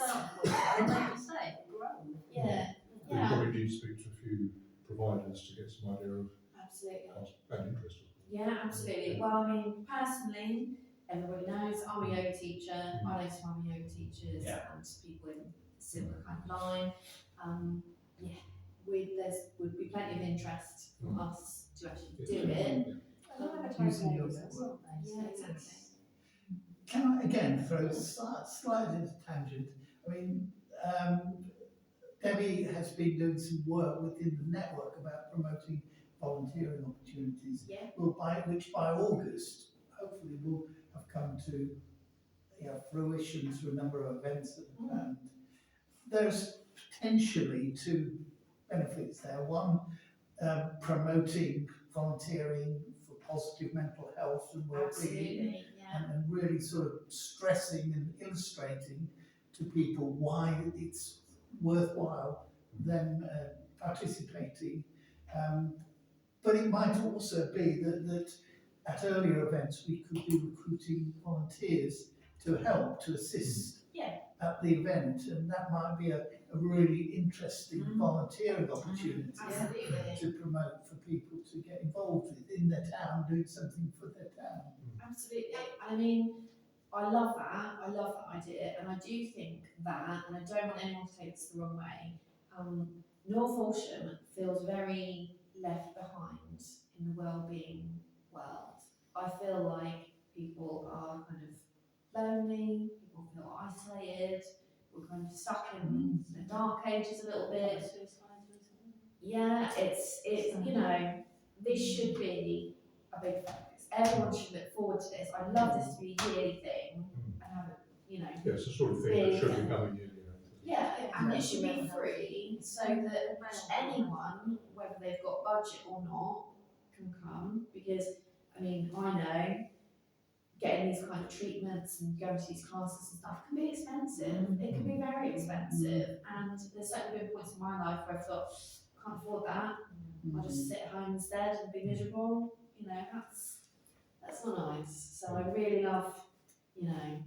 And like you say, grow. Yeah, You probably need to speak to a few providers to get some idea of absolutely. cost and interest. Yeah, absolutely. Well, I mean, personally, everybody knows I'm a yoga teacher. I know some other yoga teachers and people in a similar kind of line. Would be plenty of interest from us to actually do it. Using your network. Yeah, exactly. Can I again throw a slight tangent? I mean, Debbie has been doing some work within the network about promoting volunteering opportunities. Yeah. Which by August, hopefully will have come to fruition through a number of events that have planned. There's potentially 2 benefits there. One, promoting volunteering for positive mental health and well-being. Absolutely, yeah. And really sort of stressing and illustrating to people why it's worthwhile them participating. But it might also be that at earlier events we could be recruiting volunteers to help, to assist. Yeah. at the event, and that might be a really interesting volunteering opportunity Absolutely. to promote for people to get involved with in their town, doing something for their town. Absolutely. I mean, I love that. I love that idea, and I do think that, and I don't want anyone to take this the wrong way. North Walsham feels very left behind in the well-being world. I feel like people are kind of lonely. People feel isolated. We're kind of stuck in the dark ages a little bit. Yeah, it's you know, this should be a big focus. Everyone should look forward to this. I'd love this to be a yearly thing and have it, you know. Yeah, it's the sort of thing that should become a yearly event. Yeah, and it should be free so that anyone, whether they've got budget or not, can come. Because I mean, I know getting these kind of treatments and going to these classes and stuff can be expensive. It can be very expensive, and there's certainly been points in my life where I thought, can't afford that. I'll just sit at home instead and be miserable. You know, that's not nice. So I really love, you know,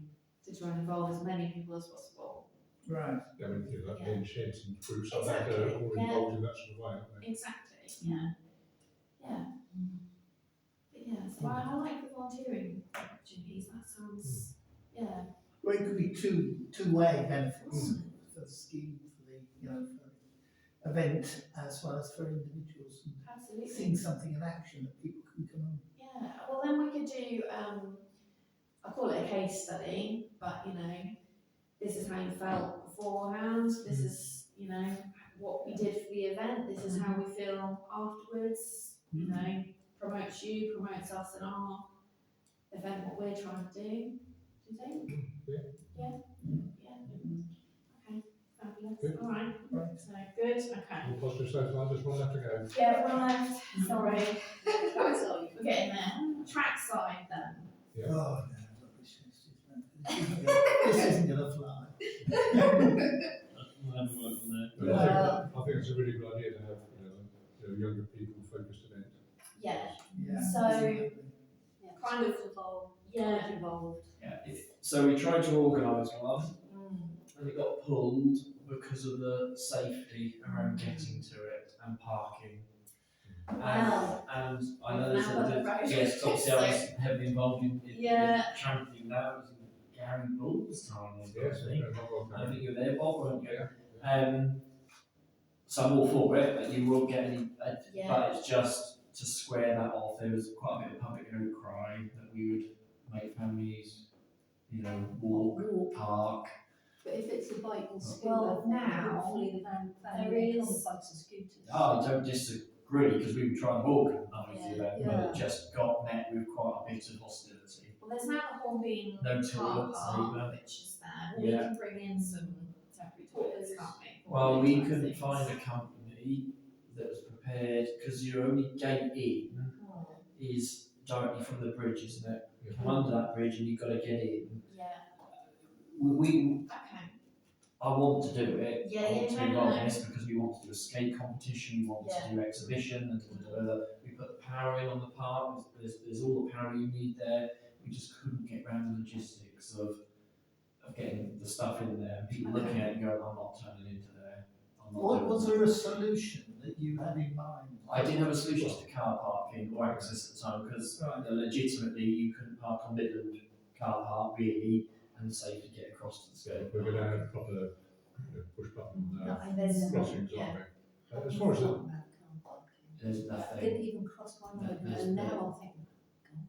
to try and involve as many people as possible. Right. Yeah, I mean, you know, like Yeah. the sheds and groups like that Exactly, are all yeah. involved in that sort of way, aren't they? Exactly. Yeah. Yeah. But yeah, so I like the volunteering opportunities. That sounds, yeah. Well, it could be two-way benefits for the scheme, for the, you know, for the event as well as for individuals. And Absolutely. seeing something in action that people can come and. Yeah, well then we could do, I call it a case study, but you know, this is how you felt beforehand, this is, you know, what we did for the event, this is how we feel afterwards, you know, promotes you, promotes us and our event, what we're trying to do. Do you think? Yeah. Yeah? Yeah. Okay, fabulous, Good. alright, Right. so good, okay. All positive so far, just one left to go. Yeah, one left, sorry. We're getting there. Track side then. Yeah. Oh, no, rubbish. This isn't going to fly. But I think it's a really good idea to have, you know, younger people focused event. Yeah, Yeah. So, absolutely. kind of involved. yeah. Involved. Yeah, so we tried to organise one, and it got pulled because of the safety around getting to it and parking. Wow. And I know there's Now a the road. yes, obviously I was heavily involved in Yeah. championing that. It was in Gary Bull's time, I Yes, think. yeah, I think you were there, Bob, weren't you? yeah. So I'm all for it, but you won't get any. Yeah. But it's just to square that off. There was quite a bit of public outcry that we would make families, you know, walk, park. But if it's a bike and scooter, Well, then now, hopefully the van there will come is- with bikes and scooters. I don't disagree because we would try and organise the event, but Yeah. it just got met with quite a bit of hostility. Well, there's now the Hornbeam No car toilets park, either. which is there. We Yeah. can bring in some temporary toilets, can't we? Well, we Type couldn't things. find a company that was prepared because your only gate in is directly from the bridge, isn't it? Yeah. Come under that bridge and you've got to get in. Yeah, We okay. I want to do it. Yeah, I want yeah, to be no, no. honest because we want to do a skate competition, we want Yeah. to do exhibition, and we put the power in on the park. There's all the power you need there. We just couldn't get around the logistics of getting the stuff in there. And people looking at it and going, I'm not turning into there. I'm not doing Was that." there a solution that you had in mind? I didn't have a solution to car parking or access at the time because Right. legitimately you couldn't park on Midland car park really and safely get across to the skate We're going to park. have proper push button There's crossings, yeah. aren't we? As far as the, There's I nothing. didn't even cross my road, There's and no- now I'm thinking,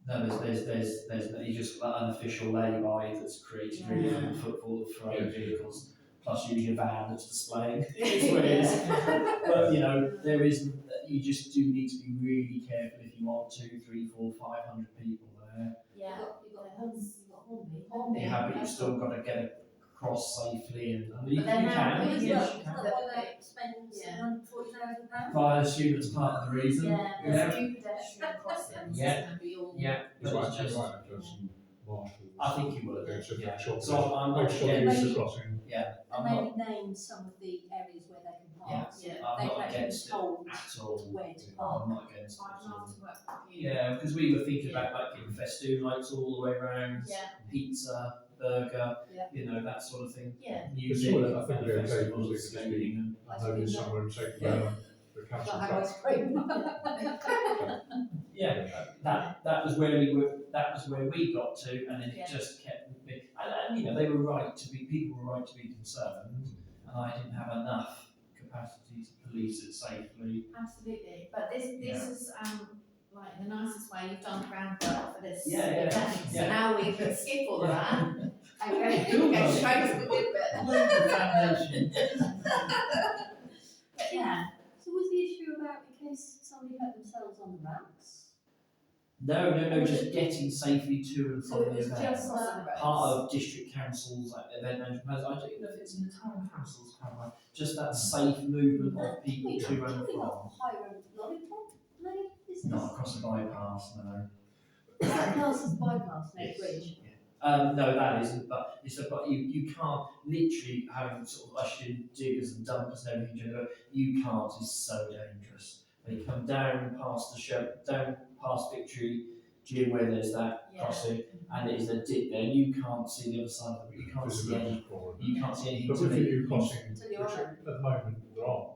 No, there's no, you just got an unofficial lay-by that's created really Yeah. from the football for Yeah. eight vehicles, plus usually a van that's displaying. It's what it is. But you know, there is, you just do need to be really careful if you want 2, 3, 4, 500 people there. Yeah. you got Hornby. Hornby. You have, but you've still got to get across safely and you But then can, now- yes, Yeah. you can. That spends Yeah. £140,000. But I assume it's part of the reason. Yeah, Yeah. there's new pedestrian crossings, Yeah. and we all. Yeah, it's but right, it's it's just, right, there's some marshals. I think you would, There's a yeah. shop. So I'm not Make sure you against, use the crossing. yeah, I'm And not, maybe name some of the areas where they can yeah, park. Yeah. I'm They not can actually against be it told at all. where to park. I'm not against it I'd at all. love to work with you. Yeah, because we were thinking about like getting festoon lights all the way around, Yeah. pizza, burger, Yeah. you know, that sort of thing. Yeah. Music, It's all, I think the okay festivals, was it could just be skating, loaded somewhere and taken down the council Not have truck. ice cream. yeah, that was where we were. That was where we got to, and then it Yeah. just kept. And you know, they were right to be. People were right to be concerned, and I didn't have enough capacity to police it safely. Absolutely, but this Yeah. is like the nicest way you've done groundwork for this Yeah, event. So yeah. now we can skip all of that and Do go that. straight to the good bit. Lay the foundation. But yeah, So was the issue about in case somebody hurt themselves on the ramps? No, just getting safely to and So from it the was event. just crossing the roads. Part of district councils, like event management plans. I don't know if it's in the town councils, just that safe movement of people to and Can we from. not hire a lollipop lane business? Not across the bypass, no. Is that classed as bypass, no Yes. bridge? No, that isn't. But it's about you can't literally having sort of ushered in diggers and dumpers and everything. You can't. It's so dangerous. They come down past the show, down past Victory Gym where there's that Yeah. crossing, and it is a dip there. You can't see the other side of it. You can't see any. You can't see anything. But with the new crossing, Until which you're at on. the moment there aren't,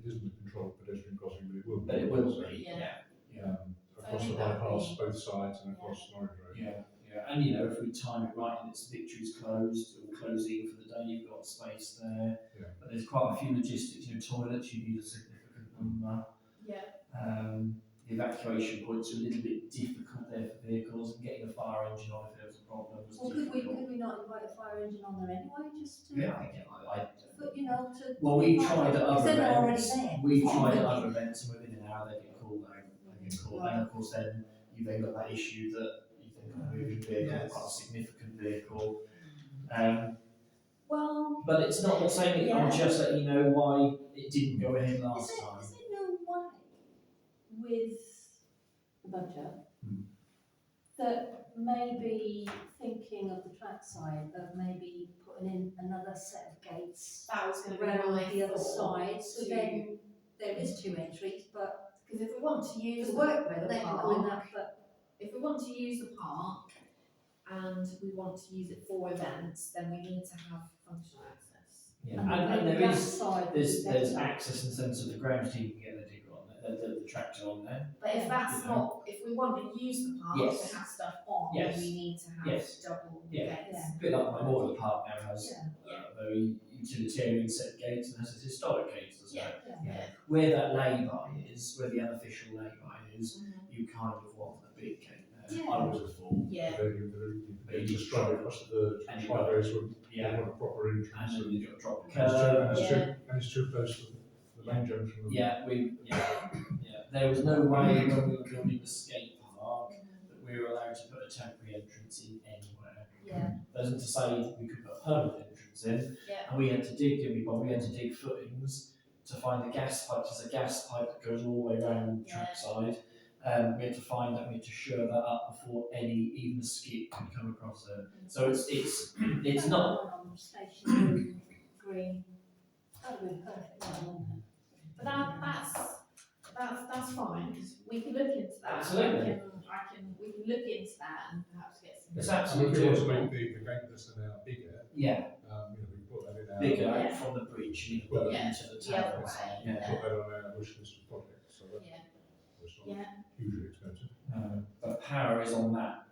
it isn't a controlled pedestrian crossing, but it will be. But it will So, be. Yeah. across the think that would bypass, be- both sides and across Norwich Road. Yeah. And you know, if we time it right and it's Victory's closed or closing for the day, you've got space there. Yeah. But there's quite a few logistics. You know, toilets, you need a significant number. Yeah. The evacuation points are a little bit difficult there for vehicles, and getting a fire engine on if there was a problem was Well, difficult. could we not invite a fire engine on there anyway, just to, Yeah, I get but, you know, to. Well, we've tried at Because other then they're already events. there. We've Fine. tried at other events, and within an hour they get called out. They get called, and of course then you've then got that issue that you think of a moving vehicle, Yes. quite a significant vehicle. Well, But it's not saying it. I'm just letting you know why it didn't go ahead last time. is there no way with the budget that maybe thinking of the trackside of maybe putting in another set of gates That was going to be around my the other thought side, so to- then there is two entries, but Because if we want to use the the workmen, they can go in park, that, but if we want to use the park and we want to use it for events, then we need to have functional access. Yeah. and And maybe there that is side. there's would be better. access in the sense of the ground team can get the digger on there, the tractor on there. But if that's Yeah. not, if we want to use the park Yes. to have stuff on, Yes. then we need to have Yes. double Yeah. gates. Yeah. A bit like my Morley Park now has Yeah. a very utilitarian set of gates and has its historic gates, doesn't Yeah. it? Yeah. Where that lay-by is, where the unofficial lay-by is, Mhm. you kind of want a big gate there. Yeah. I would have thought. Yeah. You just drive across the And you've driveways with Yeah. a proper entrance. And then you've got to drop the And it's too, curb. and it's Yeah. too, and it's too close to the main junction. of- Yeah, there was no way when we were building the skate park that we were allowed to put a temporary entrance in anywhere. Yeah. That isn't to say we could put a permanent entrance in, Yeah. and we had to dig, didn't we, Bob? We had to dig footings to find the gas pipe. There's a gas pipe that goes all the way around the Yeah. trackside. We had to find that, we had to shore that up before even a skip could come across it. So it's not. One on Station Green, that would be perfect, wouldn't it? But that's fine, 'cause we can look into that. Absolutely. We can look into that and perhaps get some. It's And if absolutely you want to doable. make the gate that's now bigger, Yeah, we can put that in our. bigger Yeah. from the bridge, you put it Yeah. into the The other town way. side. Put Yeah. that on our wish list of projects, so that's Yeah. it's not Yeah. hugely expensive. But power is on that.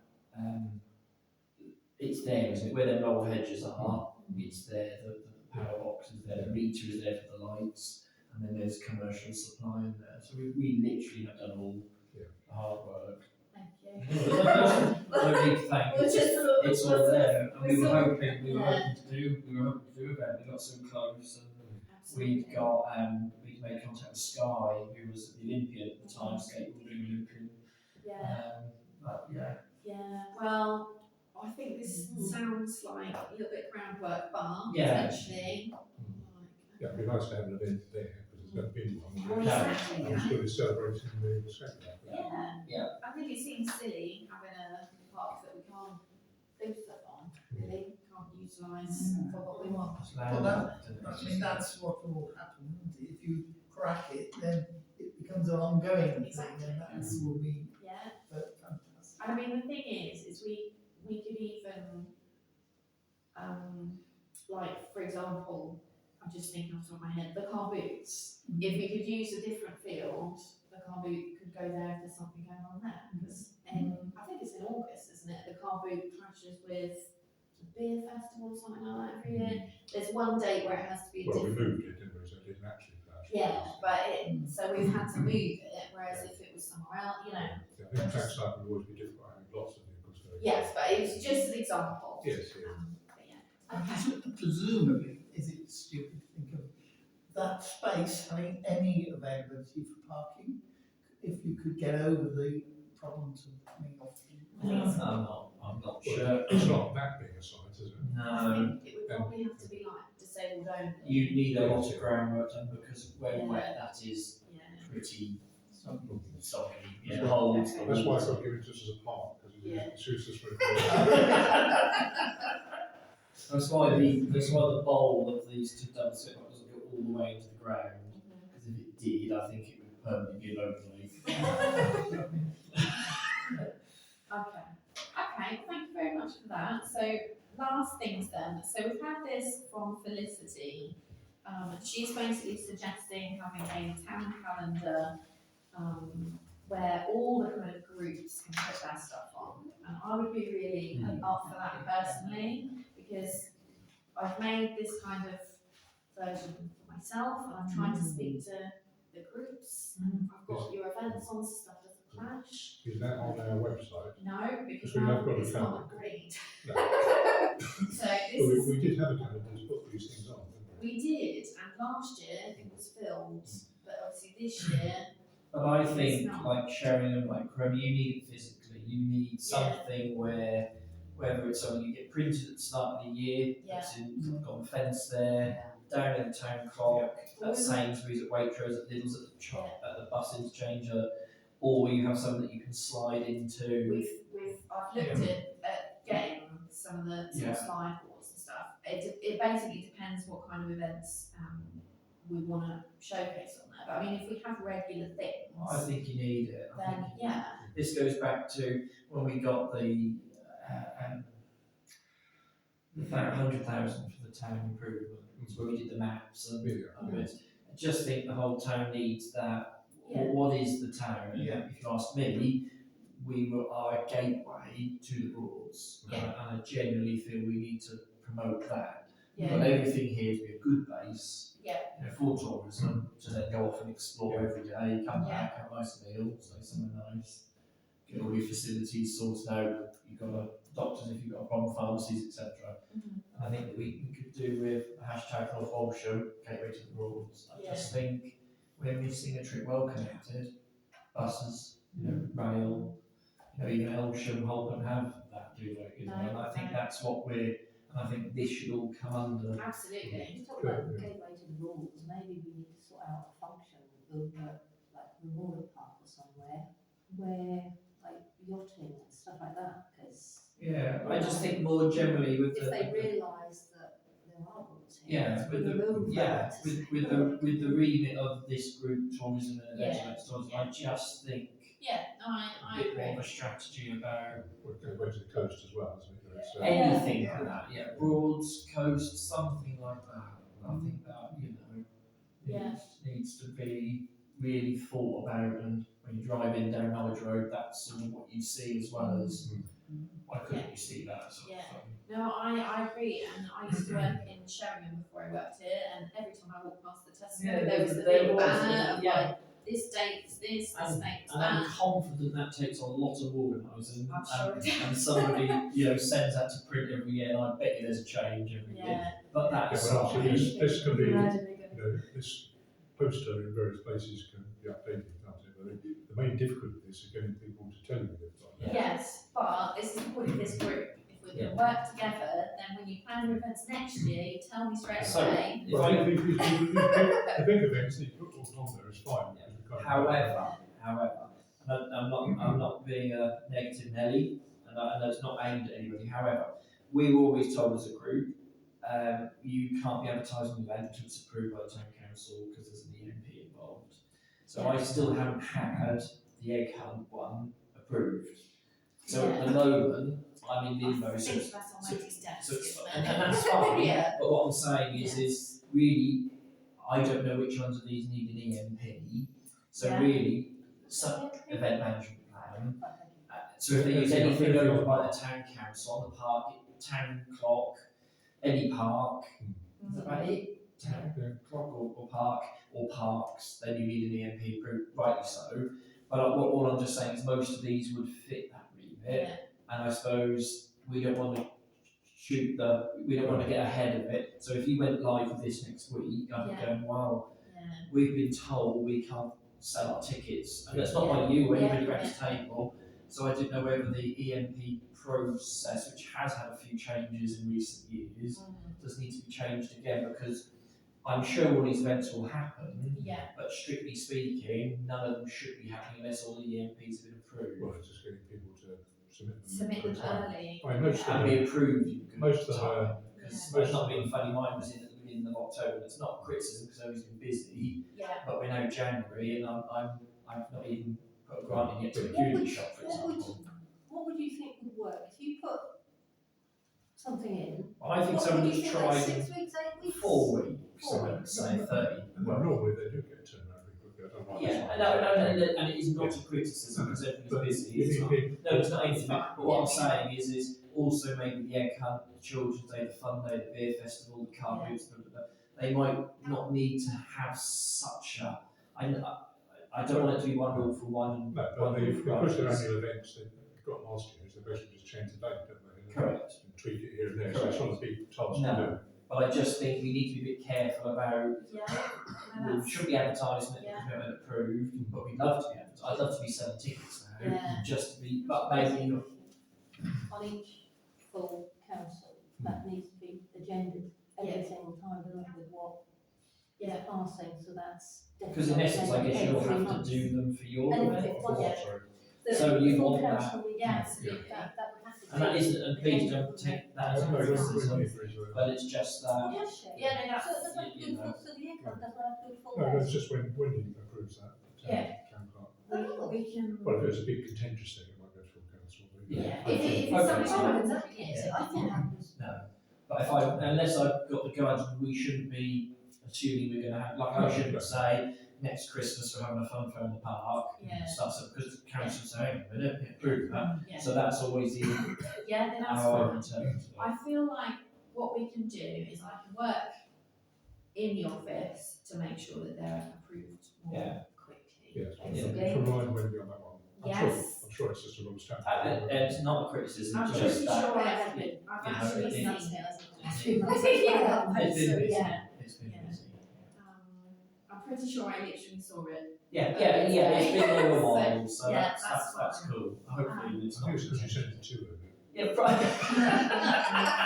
It's there, isn't it? Where the knoll hedges are, it's there. The power box is there. The meter is there for the lights, and then there's commercial supply in there. So we literally have done all the hard work. Thank you. No need to thank. We'll just sort of- It's all there, and we were sort of- hoping we were yeah. hoping to do event. We got so close, and Absolutely. we'd got we'd made contact with Sky, who was at the Olympian at the time, skateboarding Olympian. Yeah. But yeah. Yeah, well, I think this sounds like a little bit groundwork bar, Yeah. potentially. Yeah, it'd be nice to have an event there, because there's no been one. Well, Yeah. exactly, And it's yeah. good to celebrate the skate park. Yeah. Yeah. I think it seems silly having a park that we can't do stuff on, really, can't utilise for what we want. Well, that's what will happen, isn't it? If you crack it, then it becomes an ongoing thing, Exactly. and that will be Yeah. fantastic. And I mean, the thing is we could even like for example, I'm just thinking off the top of my head, the car boots. If we could use a different field, the car boot could go there if there's something going on there. Because I think it's in August, isn't it? The car boot clashes with the beer festival or something like that every year. There's one date where it has to be a Well, we different. moved it, didn't we, so it didn't actually clash. Yeah, but so we've had to move it, whereas if it was somewhere else, you know. Yeah, I think track cycle would always be difficult having lots of vehicles going. Yes, but it was just an example. Yes, yeah. But yeah. And Okay. presumably, is it stupid to think of that space having any availability for parking? If you could get over the problems of coming off. I'm not Well, sure. it's not that big a site, is it? I No, think it would probably have to be like disabled only. you need a lot of groundwork done because where wet that is Yeah. pretty Something. soggy. Yeah, the holes. the That's why I walls. got given to us as a park, because Yeah. it's useless for That's why the bowl of these two double sit doesn't go all the way into the ground. Because if it did, I think it would permanently be an overlay. Okay, thank you very much for that. So last things then. So we've had this from Felicity. She's basically suggesting having a town calendar where all the kind of groups can put their stuff on. And I would be really up for that personally, because I've made this kind of version for myself and I'm trying to speak to the groups. I've got your events on, so stuff doesn't clash. Is that on our website? No, because we have now got a it's calendar. not agreed. No. So this Well, is, we did have a calendar to put these things on, didn't we? we did, and last year it was filled, but obviously this year, But I It's think, not. like sharing them, like Chrome, you need it physically. You need something where, whether it's something you get printed at the start of the year, that's got a fence there, down in the town clock, at Sainsbury's, at Waitrose, at Lidl's, at the shop, at the bus interchanger, or you have something that you can slide into. I've looked at getting some of the sort of slide boards and stuff. It basically depends what kind of events we want to showcase on there. But I mean, if we have regular things, I think you need it. I then think yeah. this goes back to when we got the 100,000 for the town improvements, where we did the maps and it. I just think the whole town needs that. Yeah. What is the town? And Yeah. if you ask me, we are a gateway to the Broads, and I genuinely feel we need to promote that. We've got everything here to be a good base, for tourism, to then go off and explore every day, come back, have a nice meal, stay somewhere nice, get all your facilities sorted out. You've got doctors if you've got a problem, pharmacies, etc. And I think that we could do with hashtag NorthWalsham, gateway to the Broads. I just think we're missing a trip well connected, buses, rail, even Elsham, Holborn have that, do they? And I think that's what and I think this should all come under. Absolutely. You talk about gateway to the rules, maybe we need to sort out a function over like Memorial Park or somewhere where like yachting and stuff like that, because I just think more generally with if they realise that there are rules here, with the remit of this group, tourism and events, I just think I a bit agree. more of a strategy about Well, it goes back to the coast as well, isn't it? It's, anything like that, Broads, coast, something like that. I think that, needs to be really thought about, and when you drive in down Knowledge Road, that's sort of what you see as well as why couldn't you see that sort of thing? No, I agree, and I used to work in Sheringham before I worked here, and every time I walked past the Tesco, there was the big banner of like, this date's this date's that. I'm confident that takes a lot of organising. I'm sure it does. And somebody, sends that to print every year, and I bet you there's a change every year. But that's but obviously this can be, gradually going. this poster in various places can be updated, can't it? But the main difficulty with this is getting people to tell you they've got that. Yes, but this is the point of this group. If we can work together, then when you plan your events next year, you tell me straight away. Well, the big events that you put all on there is fine. However, and I'm not being a negative Nelly, and it's not aimed at anybody. However, we were always told as a group, you can't be advertising an event until it's approved by the town council because there's an EMP involved. So I still haven't had the egg hunt one approved. So at the moment, I'm in limbo, I so think that's on Matty's desk, so it's, isn't and it? that's fine. Yeah. But what I'm saying is really, I don't know which ones of these need an EMP. So Yeah. really, some event management plan. So if they Yeah, use yeah, anything yeah, owned yeah. by the town council on the park, town clock, any park, is that about it? Town clock or park or parks, then you need an EMP group, rightly so. But all I'm just saying is most of these would fit that remit, Yeah. and I suppose we don't want to we don't want to get ahead of it. So if you went live with this next week, I'd be Yeah. going, well, Yeah. we've been told we can't sell our tickets, and that's not by you or anybody around the table. So I didn't know whether the EMP process, which has had a few changes in recent years, does need to be changed again, because I'm sure all these events will happen, Yeah. but strictly speaking, none of them should be happening unless all the EMPs have been approved. Well, it's just getting people to submit them. Submit in them time. early. I mean, most of And them, be approved in good most of them time. are- Because most it's not of being them- funny, mine was in at the beginning of October. It's not criticism because everybody's been busy, Yeah. but we're now January and I've not even put a grant in yet to a community shop, for example. What would you think would work? If you put something in, Well, I think what someone would you who's think, like tried 6 weeks, 8 weeks? 4 weeks, 4 I would weeks. say 30. and Well, normally they do get turned around pretty quickly. I don't know. yeah, and it is not a criticism because everybody's But busy. you It's need not. people- No, it's not anything. But what I'm saying is also maybe the egg hunt, the children's day, the fun day, the beer festival, the car boots, blah, blah, blah. They might not need to have such a. I don't want it to be one rule for one. No, one but rule they've, for because they're others. annual events, they've got last year, so they basically just change the date, don't they? And Correct. tweak it here and there, so it's not a big task to do. No, but I just think we need to be a bit careful about. Yeah. We should be advertising it Yeah. because we haven't approved, but we'd love to be advertised. I'd love to be selling tickets now, Yeah. just to be. But maybe On each full council, that needs to be agended every single time, doesn't it, with what is passing, so that's because in essence, I guess you'll every have to month. do them for your And event. if it was- Sorry. The So you full want that- council meeting, Yeah, absolutely. that would have to be. And that isn't, and please don't take that as a No, when criticism, you agree to it. but it's just that. Yes, Shane. Yeah, no, So that's, does that you do know. full, so the income doesn't have to do full No, day? it's just when he approves that. Town clerk. we can. Well, if it's a big contentious thing, it might go to full council. But Yeah. If it's Okay. something Oh, happens, exactly, yeah. I think happens. No, but unless I've got the guidance, we shouldn't be assuming we're going to have, like I shouldn't say, next Christmas we're having a fun fair in the park. Yeah. Stuff, so because the council's saying, we don't approve that. Yeah. So that's always the, Yeah, then that's our fine. interpretation. I feel like what we can do is I can work in the office to make sure that they're approved more Yeah. quickly. yes, basically. from Ryan maybe on that one. Yes. I'm sure it's just a long stamp. And it's not a criticism, I'm it's pretty just sure that. I've you actually know, seen it- it. Yeah. It's been busy. Yeah. It's been Yeah. busy. I'm pretty sure I literally saw it. Yeah, it's been there a So, while, so yeah, that's that's fine. cool. Hopefully it's I not. think it's because you sent it to him. Yeah, right.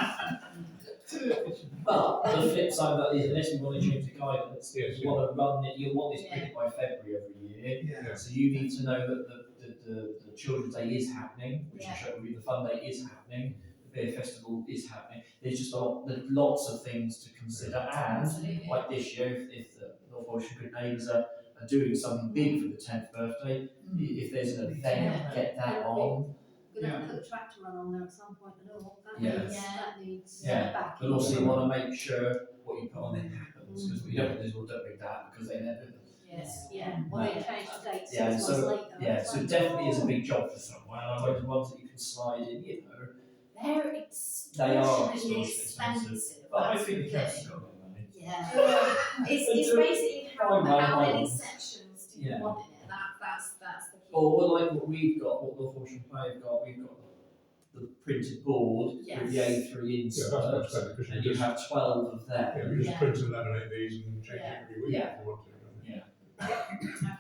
But the flip side of that is, unless we want to change the guidance, Yes, you want to run it, you want this Yeah. printed by February every year. Yeah. So you need to know that the Children's Day is happening, which Yeah. will show you the Fun Day is happening, the Beer Festival is happening. There's just there's lots of things to consider, and Absolutely. like this year, if the North Walsham Good Neighbours are doing something big for the 10th birthday, if there's an event, Yeah. get that on. We're going to put a tractor run on there at some point, and all that Yeah. needs, Yeah. that needs Yeah. back. But also you want to make sure what you put on it happens, because we don't want this, well, don't do that, because they never. Yes, Yeah, well, they change the date Yeah, 6 months so, later. yeah, it's so like, it definitely is a big job for someone, and I like the ones that you can slide in, you know. they're They are extortionately expensive. expensive. But I that's think the the council's thing. got their money. Yeah. It's So- basically how many Fine. sections do you Yeah. want in it? That's the key. Or like what we've got, what North Walsham Play have got, we've got the printed board with the Yes. A3 Yeah, that's inserts, much better because and you you just, have 12 of them. yeah, you just Yeah. print and laminate these and change it Yeah. every week Yeah. if you want to. don't you? Okay.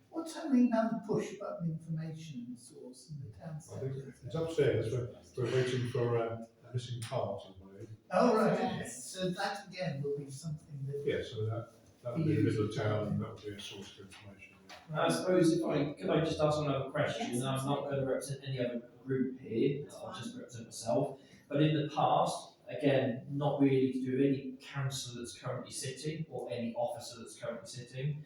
What's happening now, the push button information source in the town I centre? think it's upstairs, we're waiting for a missing part, I believe. Oh, right, okay, Yes. so that again will be something that. Yeah, so that would be in the middle of town and that would be a source of information. I suppose could I just ask another question? Yes, I'm not going to represent any other group here, I'll just represent myself. But in the past, again, not really to do with any councillor that's currently sitting or any officer that's currently sitting,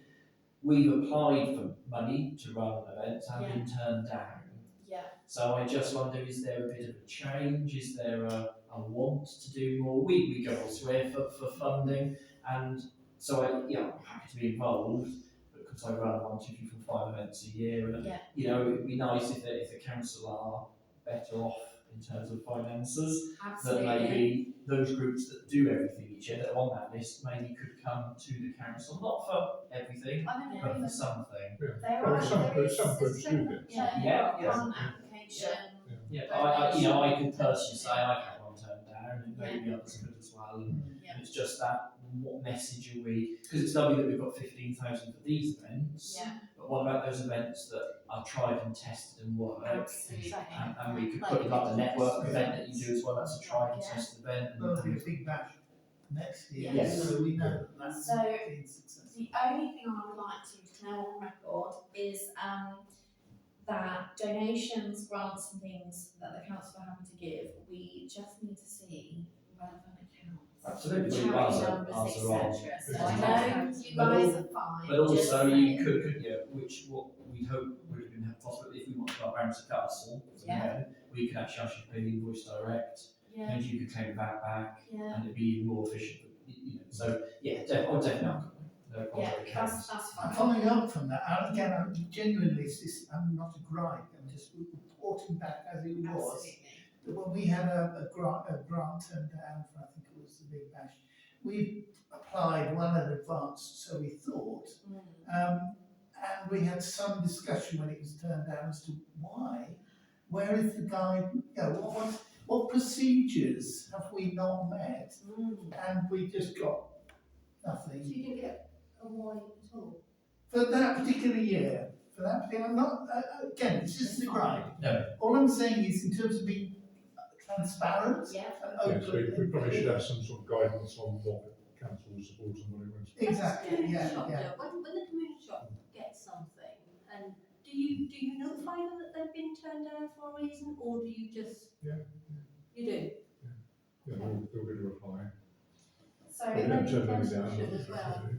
we've applied for money to run events and been turned down. Yeah. So I just wonder, is there a bit of a change? Is there a want to do more? We go elsewhere for funding, and so I'm happy to be involved, but because I run 1, 2, 3, 4, 5 events a year, and it'd be nice if the council are better off in terms of finances. Absolutely. That maybe those groups that do everything each year that are on that list maybe could come to the council, not for everything, but for something. There Well, are some there groups is do get. Yeah. grant application. Yeah, but I could personally say I've had one turned down, and maybe others could as well. And it's just that, what message are we? Because it's lovely that we've got 15,000 for these events. Yeah. But what about those events that are tried and tested and work? Absolutely. And we could put like the network event that you do as well. That's a tried and tested event. There'll be a big bash next year, Yes. so we know that that's So, been successful. The only thing I would like to declare on record is that donations, grants and things that the council are having to give, we just need to see relevant accounts. Absolutely. Charity Ours numbers, are on. etc. So I know you guys are fine. But also just you saying. could which what we hope would have been possible if we want to go up Ramsey Castle, we could actually ask you to pay the invoice direct, and you could claim that back, and it'd be even more efficient. So definitely. No problem with accounts. That's I'm fine. following up from that, and again, I'm genuinely, I'm not a gripe, I'm just reporting back as it was. Absolutely. That when we had a grant turned down for, I think it was the Big Bash, we applied well in advance, so we thought, and we had some discussion when it was turned down as to why. Where is the guide? What procedures have we not met? And we just got nothing. So you didn't get a why at all? For that particular year, I'm not, again, it's just a gripe. No. All I'm saying is, in terms of being transparent and Yes, open. we probably should have some sort of guidance on what council support and what it wants. Exactly, When the community shop gets something, and do you notify them that they've been turned down for a reason, or do you just? You do. Yeah, they'll get a reply. So They don't turn them down. as well.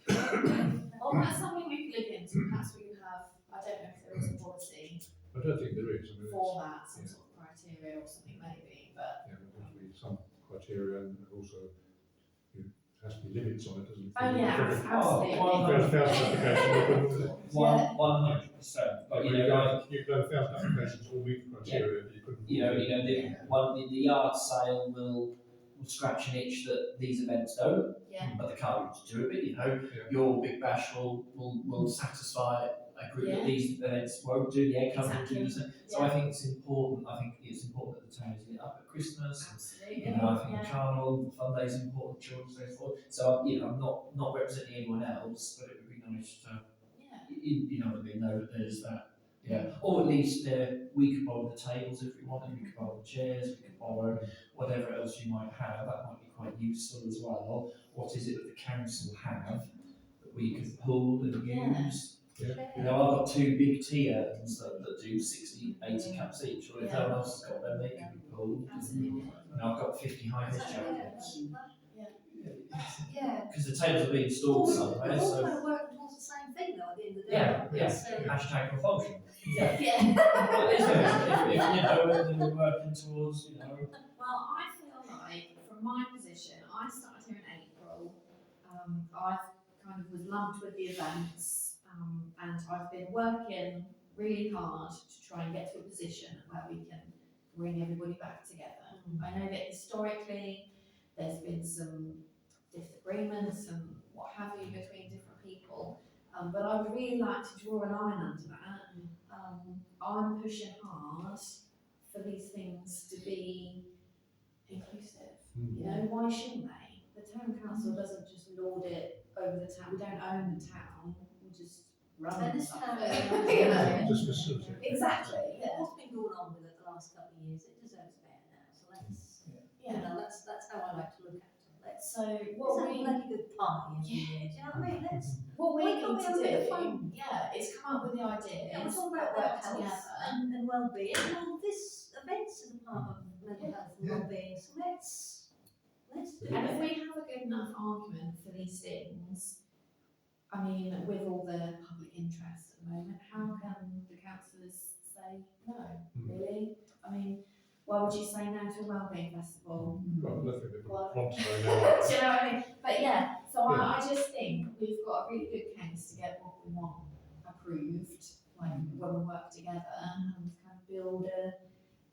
well, that's something we could look into. Perhaps we could have, I don't know if there is a policy I don't think there is. for that, some sort of criteria or something maybe, but. Yeah, there has to be some criteria, and also there has to be limits on it, doesn't it? Oh yeah, absolutely. There's 1,000 applications. 100%. But You could have 1,000 applications all meet the criteria, but you couldn't. The yard sale will scratch an itch that these events don't. But the car groups do it. Your Big Bash will satisfy a group that these events won't do. The egg hunt will do the same. So I think it's important. I think it's important that the town is lit up at Christmas. Absolutely. I think the carnival, the fun day is important. Children's Day is important. So I'm not representing anyone else, but it would be nice to know that there's that. Or at least we could borrow the tables if we wanted, we could borrow the chairs, we could borrow whatever else you might have. That might be quite useful as well. What is it that the council have that we could pull and use? I've got 2 big tea urns that do 60, 80 cups each. Well, if no one else has got them, they can be pulled. Absolutely. And I've got 50 high-vis jackets. Yeah. Because the tables are being installed somewhere, We're all so. kind of working towards the same thing though at the end of the day. Hashtag propulsion. Yeah. Well, if we're working towards, Well, I feel like, from my position, I started here in April. I kind of was lumped with the events, and I've been working really hard to try and get to a position where we can bring everybody back together. I know that historically there's been some disagreements and what have you between different people, but I would really like to draw a line under that. I'm pushing hard for these things to be inclusive. Why shouldn't they? The town council doesn't just lord it over the town. We don't own the town. We just run And this town, Just facilitate. Exactly. what's been going on with it the last couple of years, it deserves better now. So that's how I like to look at it. So Let's what have a we bloody good party every year. Do you know what I mean? what we Why need can't we to have a bit of do, fun? is come up with the ideas We're talking about that work health together. and well-being. Well, this events is a part of mental health and well-being. So let's do And if it. we have a good enough argument for these things, I mean, with all the public interest at the moment, how can the councillors say no, really. I mean, why would you say no to a wellbeing festival? Well, nothing that Well, want to know Do now. you know what I mean? But yeah, so Yeah. I just think we've got a really good case to get what we want approved, like when we work together and kind of build a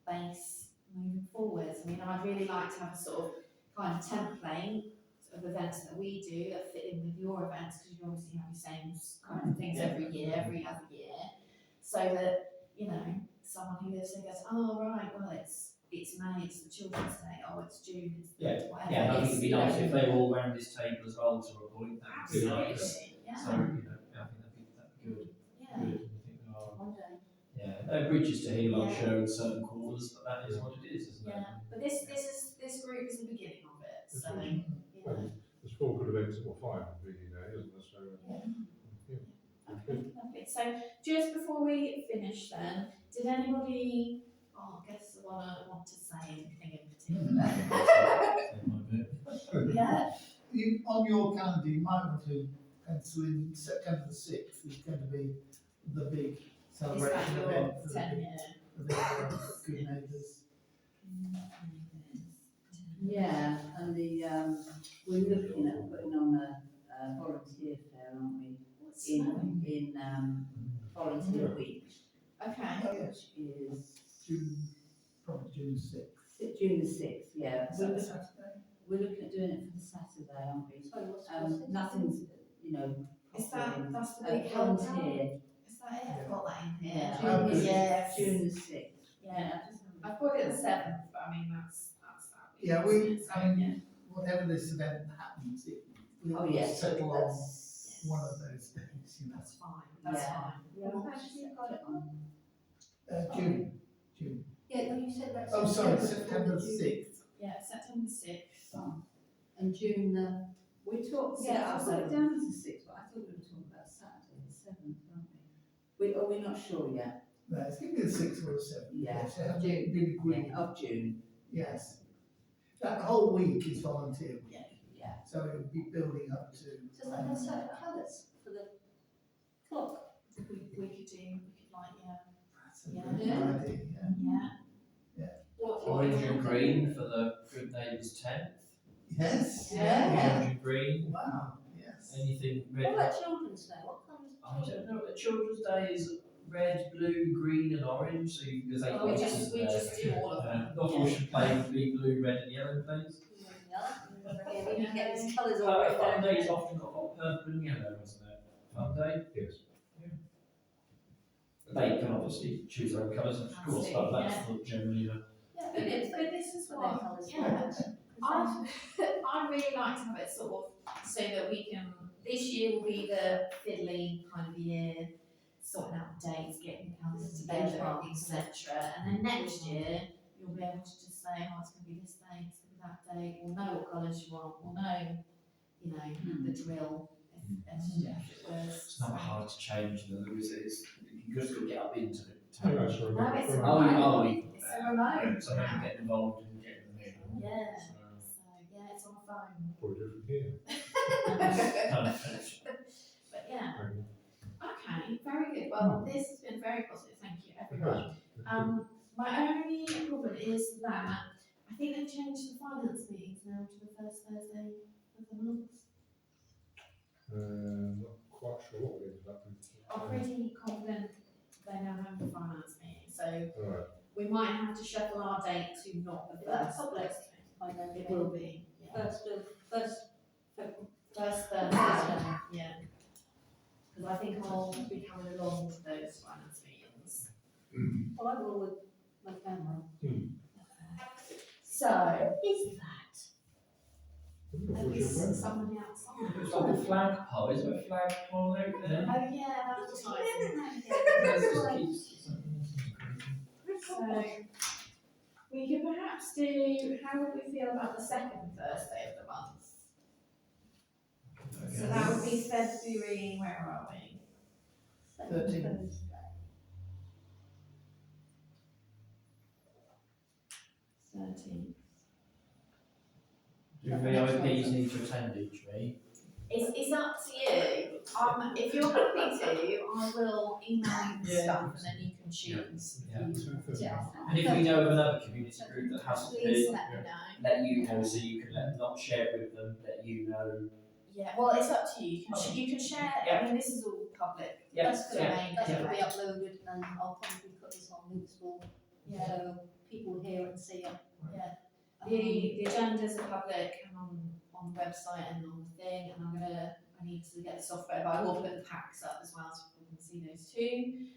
base moving forwards. I mean, I'd really like to have a sort of kind of template of events that we do that fit in with your events, because you obviously have the same kind of things every year, every other year, so that, you know, someone who lives there goes, oh right, well it's May, it's the Children's Day, oh it's June, it's whatever. Yeah, and I think it'd be It's, nice you if know, they were all round this table as well to a point. That would be nice. absolutely, yeah, So, you know, I think that'd be good. yeah, Good. I think there are. One day. Yeah, bridges to heal, I'm Yeah. sure, in certain corners, but that is what it is, isn't it? yeah. But this group is the beginning of it, so, That's you Well, know. there's 4 good events, or 5 really now, isn't there? So, Yeah. yeah. Okay, lovely. So just before we finish then, did anybody, I guess want to say anything in particular? Yeah, On your calendar, you might want to pencil in September the 6th is going to be the big is that celebration your event for 10-year? the Good Neighbours. Yeah, and we're looking at putting on a volunteer fair, aren't we? What's In volunteer week, Okay, which is Probably June 6th. June the 6th, yeah. Is that a Saturday? We're looking at doing it for the Saturday, aren't we? Sorry, what's Nothing's, you know, is properly- that's the big help? volunteer. Is that it? I've got that in here. Yeah. Oh, good. Yes. June the 6th. Yeah. I've got it the 7th, but I mean, that's that week. Yeah, isn't it? So, I mean, whatever this event happens, we'll Oh, yes. settle on That's- one of those days, you know. that's fine, that's Yeah. fine. Yeah, we've actually got it on. June. Yeah, no, you said that's. Oh, sorry, September 6th. Yeah, September 6th. And June the. We talked, yeah, I've got it down as the 6th, but I thought we were talking about Saturday, the 7th, aren't we? Are we not sure yet? No, it's going to be the 6th or the 7th. Yeah. Yes, it hasn't been agreed. Yeah, of June. Yes. That whole week is volunteer week, Yeah. so it'll be building up to. Does that have certain colours for the clock? We could like, That's a Yeah. good idea, yeah. yeah. Yeah. What Orange and green for the Good Neighbours 10th. Yes. Yeah. Orange and green. Wow, yes. Anything What red? about Children's Day? What colours? I don't know. Children's Day is red, blue, green, and orange. So there's 8 Oh, we colours, just isn't do all of there? them. NorthWalsham play would be blue, red, and yellow, please. Yeah, we need to get these colours all Fun right. Day's often got a lot of purple and yellow, hasn't it? Fun Day. Yes. They can obviously choose their own colours, of course, but that's not generally the. Yeah, but this is But what, their colours yeah. I'd really like to have it sort of so that we can, this year will be the fiddly kind of year, sorting out dates, getting the calendars together, Benchmark. etc. And then next year, you'll be able to just say, oh, it's going to be this date, it's going to be that date, we'll know what colours you want, we'll know, you know, the drill, if it was. It's not hard to change though, is it? You just got to get up into it. Oh, that's right. No, it's Oh, remote. it's It's a remote. So maybe get involved in getting them in. Yeah, So, so yeah, it's on the phone. probably different here. Perfect. But yeah, Okay. okay, very good. Well, this has been very positive. Thank you, everyone. My only problem is that I think they've changed the finance meetings now to the first Thursday of the month. Not quite sure what we ended up with. I'm pretty confident they now have the finance meeting, so Alright. we might have to shuffle our date to not the Is that first public? Thursday. I know, It will be, yeah. First First Thursday, yeah. Because I think I'll be coming along to those finance meetings. well, I will with my camera. So, Is that? maybe somebody outside. It's like a flagpole, isn't it? A flagpole out there. Oh yeah, that's So, we could perhaps do, how would we feel about the second Thursday of the month? So that would be February, where are we? 13th. Do VIPs need to attend each week? It's up to you. If you're happy to, I will email you the stuff and then you can choose. Yeah. And if we know of another community group that hasn't Please been, let me know. let you know so you can let them not share it with them, let you know. Yeah, well, it's up to you. You can share. Yeah. I mean, this is all public. Yeah. That's good. Yeah. That's Yeah. going to be uploaded, and I'll probably put this on Liverpool, Yeah. so people hear it and see it. Yeah. The agendas are public and on the website and on the thing, and I need to get the software, but I will put the packs up as well so people can see those too.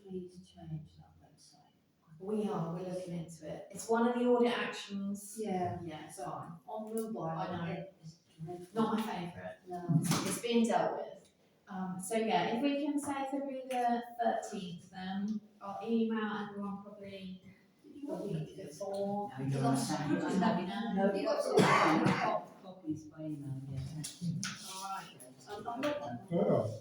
Please change that website. We're looking into it. It's one of the audit actions. Yeah. Yeah, it's fine. On mobile, I know. it's dreadful. Not my favourite. No. It's being dealt with. So yeah, if we can say February the 13th, then I'll email everyone probably the week before. No, you don't I'm understand. sorry, No, have you got copies by email, yeah. Alright. I'm not that. Oh, okay.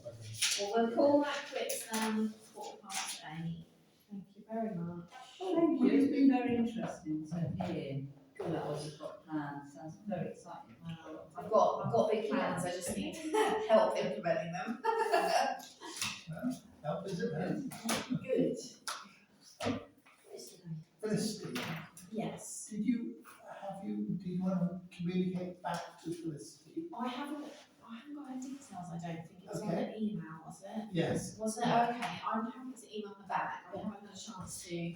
Well, we'll call that quits then, 8:15. Thank you very much. Thank you, it's been very interesting to hear what you've got planned, sounds very exciting. I've got big plans, I just need help implementing them. Help is it then? Good. Felicity, Yes. do you want to communicate back to Felicity? I haven't got her details, I don't think. It was on Okay. an email, was it? Yes. Was it? Okay, I'm happy to email her back. I haven't had a chance to. Yeah,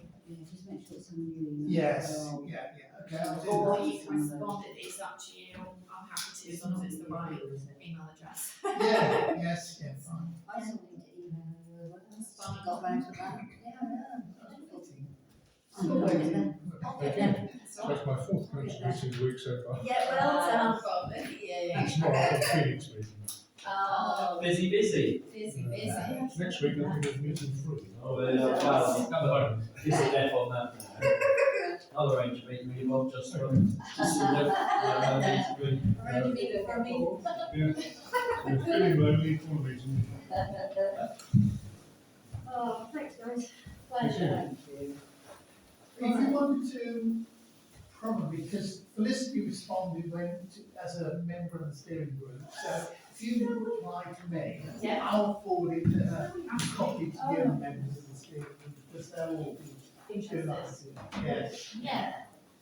just make sure it's on your email. Yes, yeah, okay, I'll do Or that. you can respond, it's up to you. I'm happy to, as long as it's the right email address. Yeah, yes, yeah, fine. I still need to email her as well. That's fine. Got round to that. Yeah. Still waiting. Okay. That's my fourth council meeting of the week so far. Yeah, well done, Bob. Yeah. And tomorrow I've got Phoenix meeting. Oh, Busy. busy. Next week I think it's meeting 3. Oh, well, come home. This is death on that. I'll arrange a meeting with you, Bob, just so basically. Yeah. We're feeling lonely for a meeting. Oh, thanks, guys. Thank you. Thank you. If you want to, probably, because Felicity responded as a member of the steering group, so if you reply to me, Yeah. I'll forward it to her, copy to the other members of the steering group, because they'll all be Interested. yes. Yeah.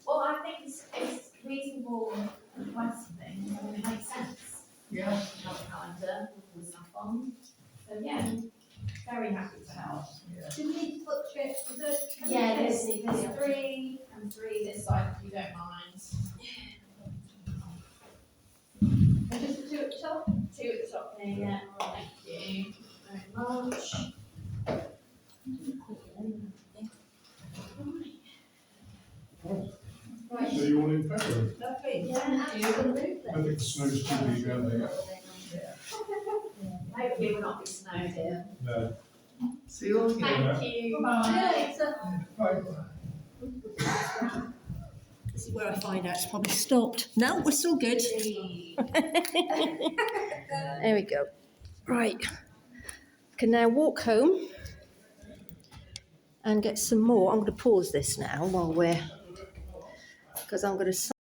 Well, I think it's reasonable request thing. I mean, it makes sense. Yeah, Have a calendar with stuff on. So yeah, very happy to help. yeah. Do we need to put chairs? Yeah, there's 3 and 3 this side if you don't mind. And just the two at the top? 2 at the top there, yeah. Thank you very much. Right. So you all in favour? Lovely. Yeah. Absolutely. I think the snow's too deep out there. Hopefully we'll not be snowed here. No. See you all again. Thank you. Bye. Bye. This is where I find out it's probably stopped. No, we're still good. There we go. Right. Can now walk home and get some more. I'm going to pause this now because I'm going to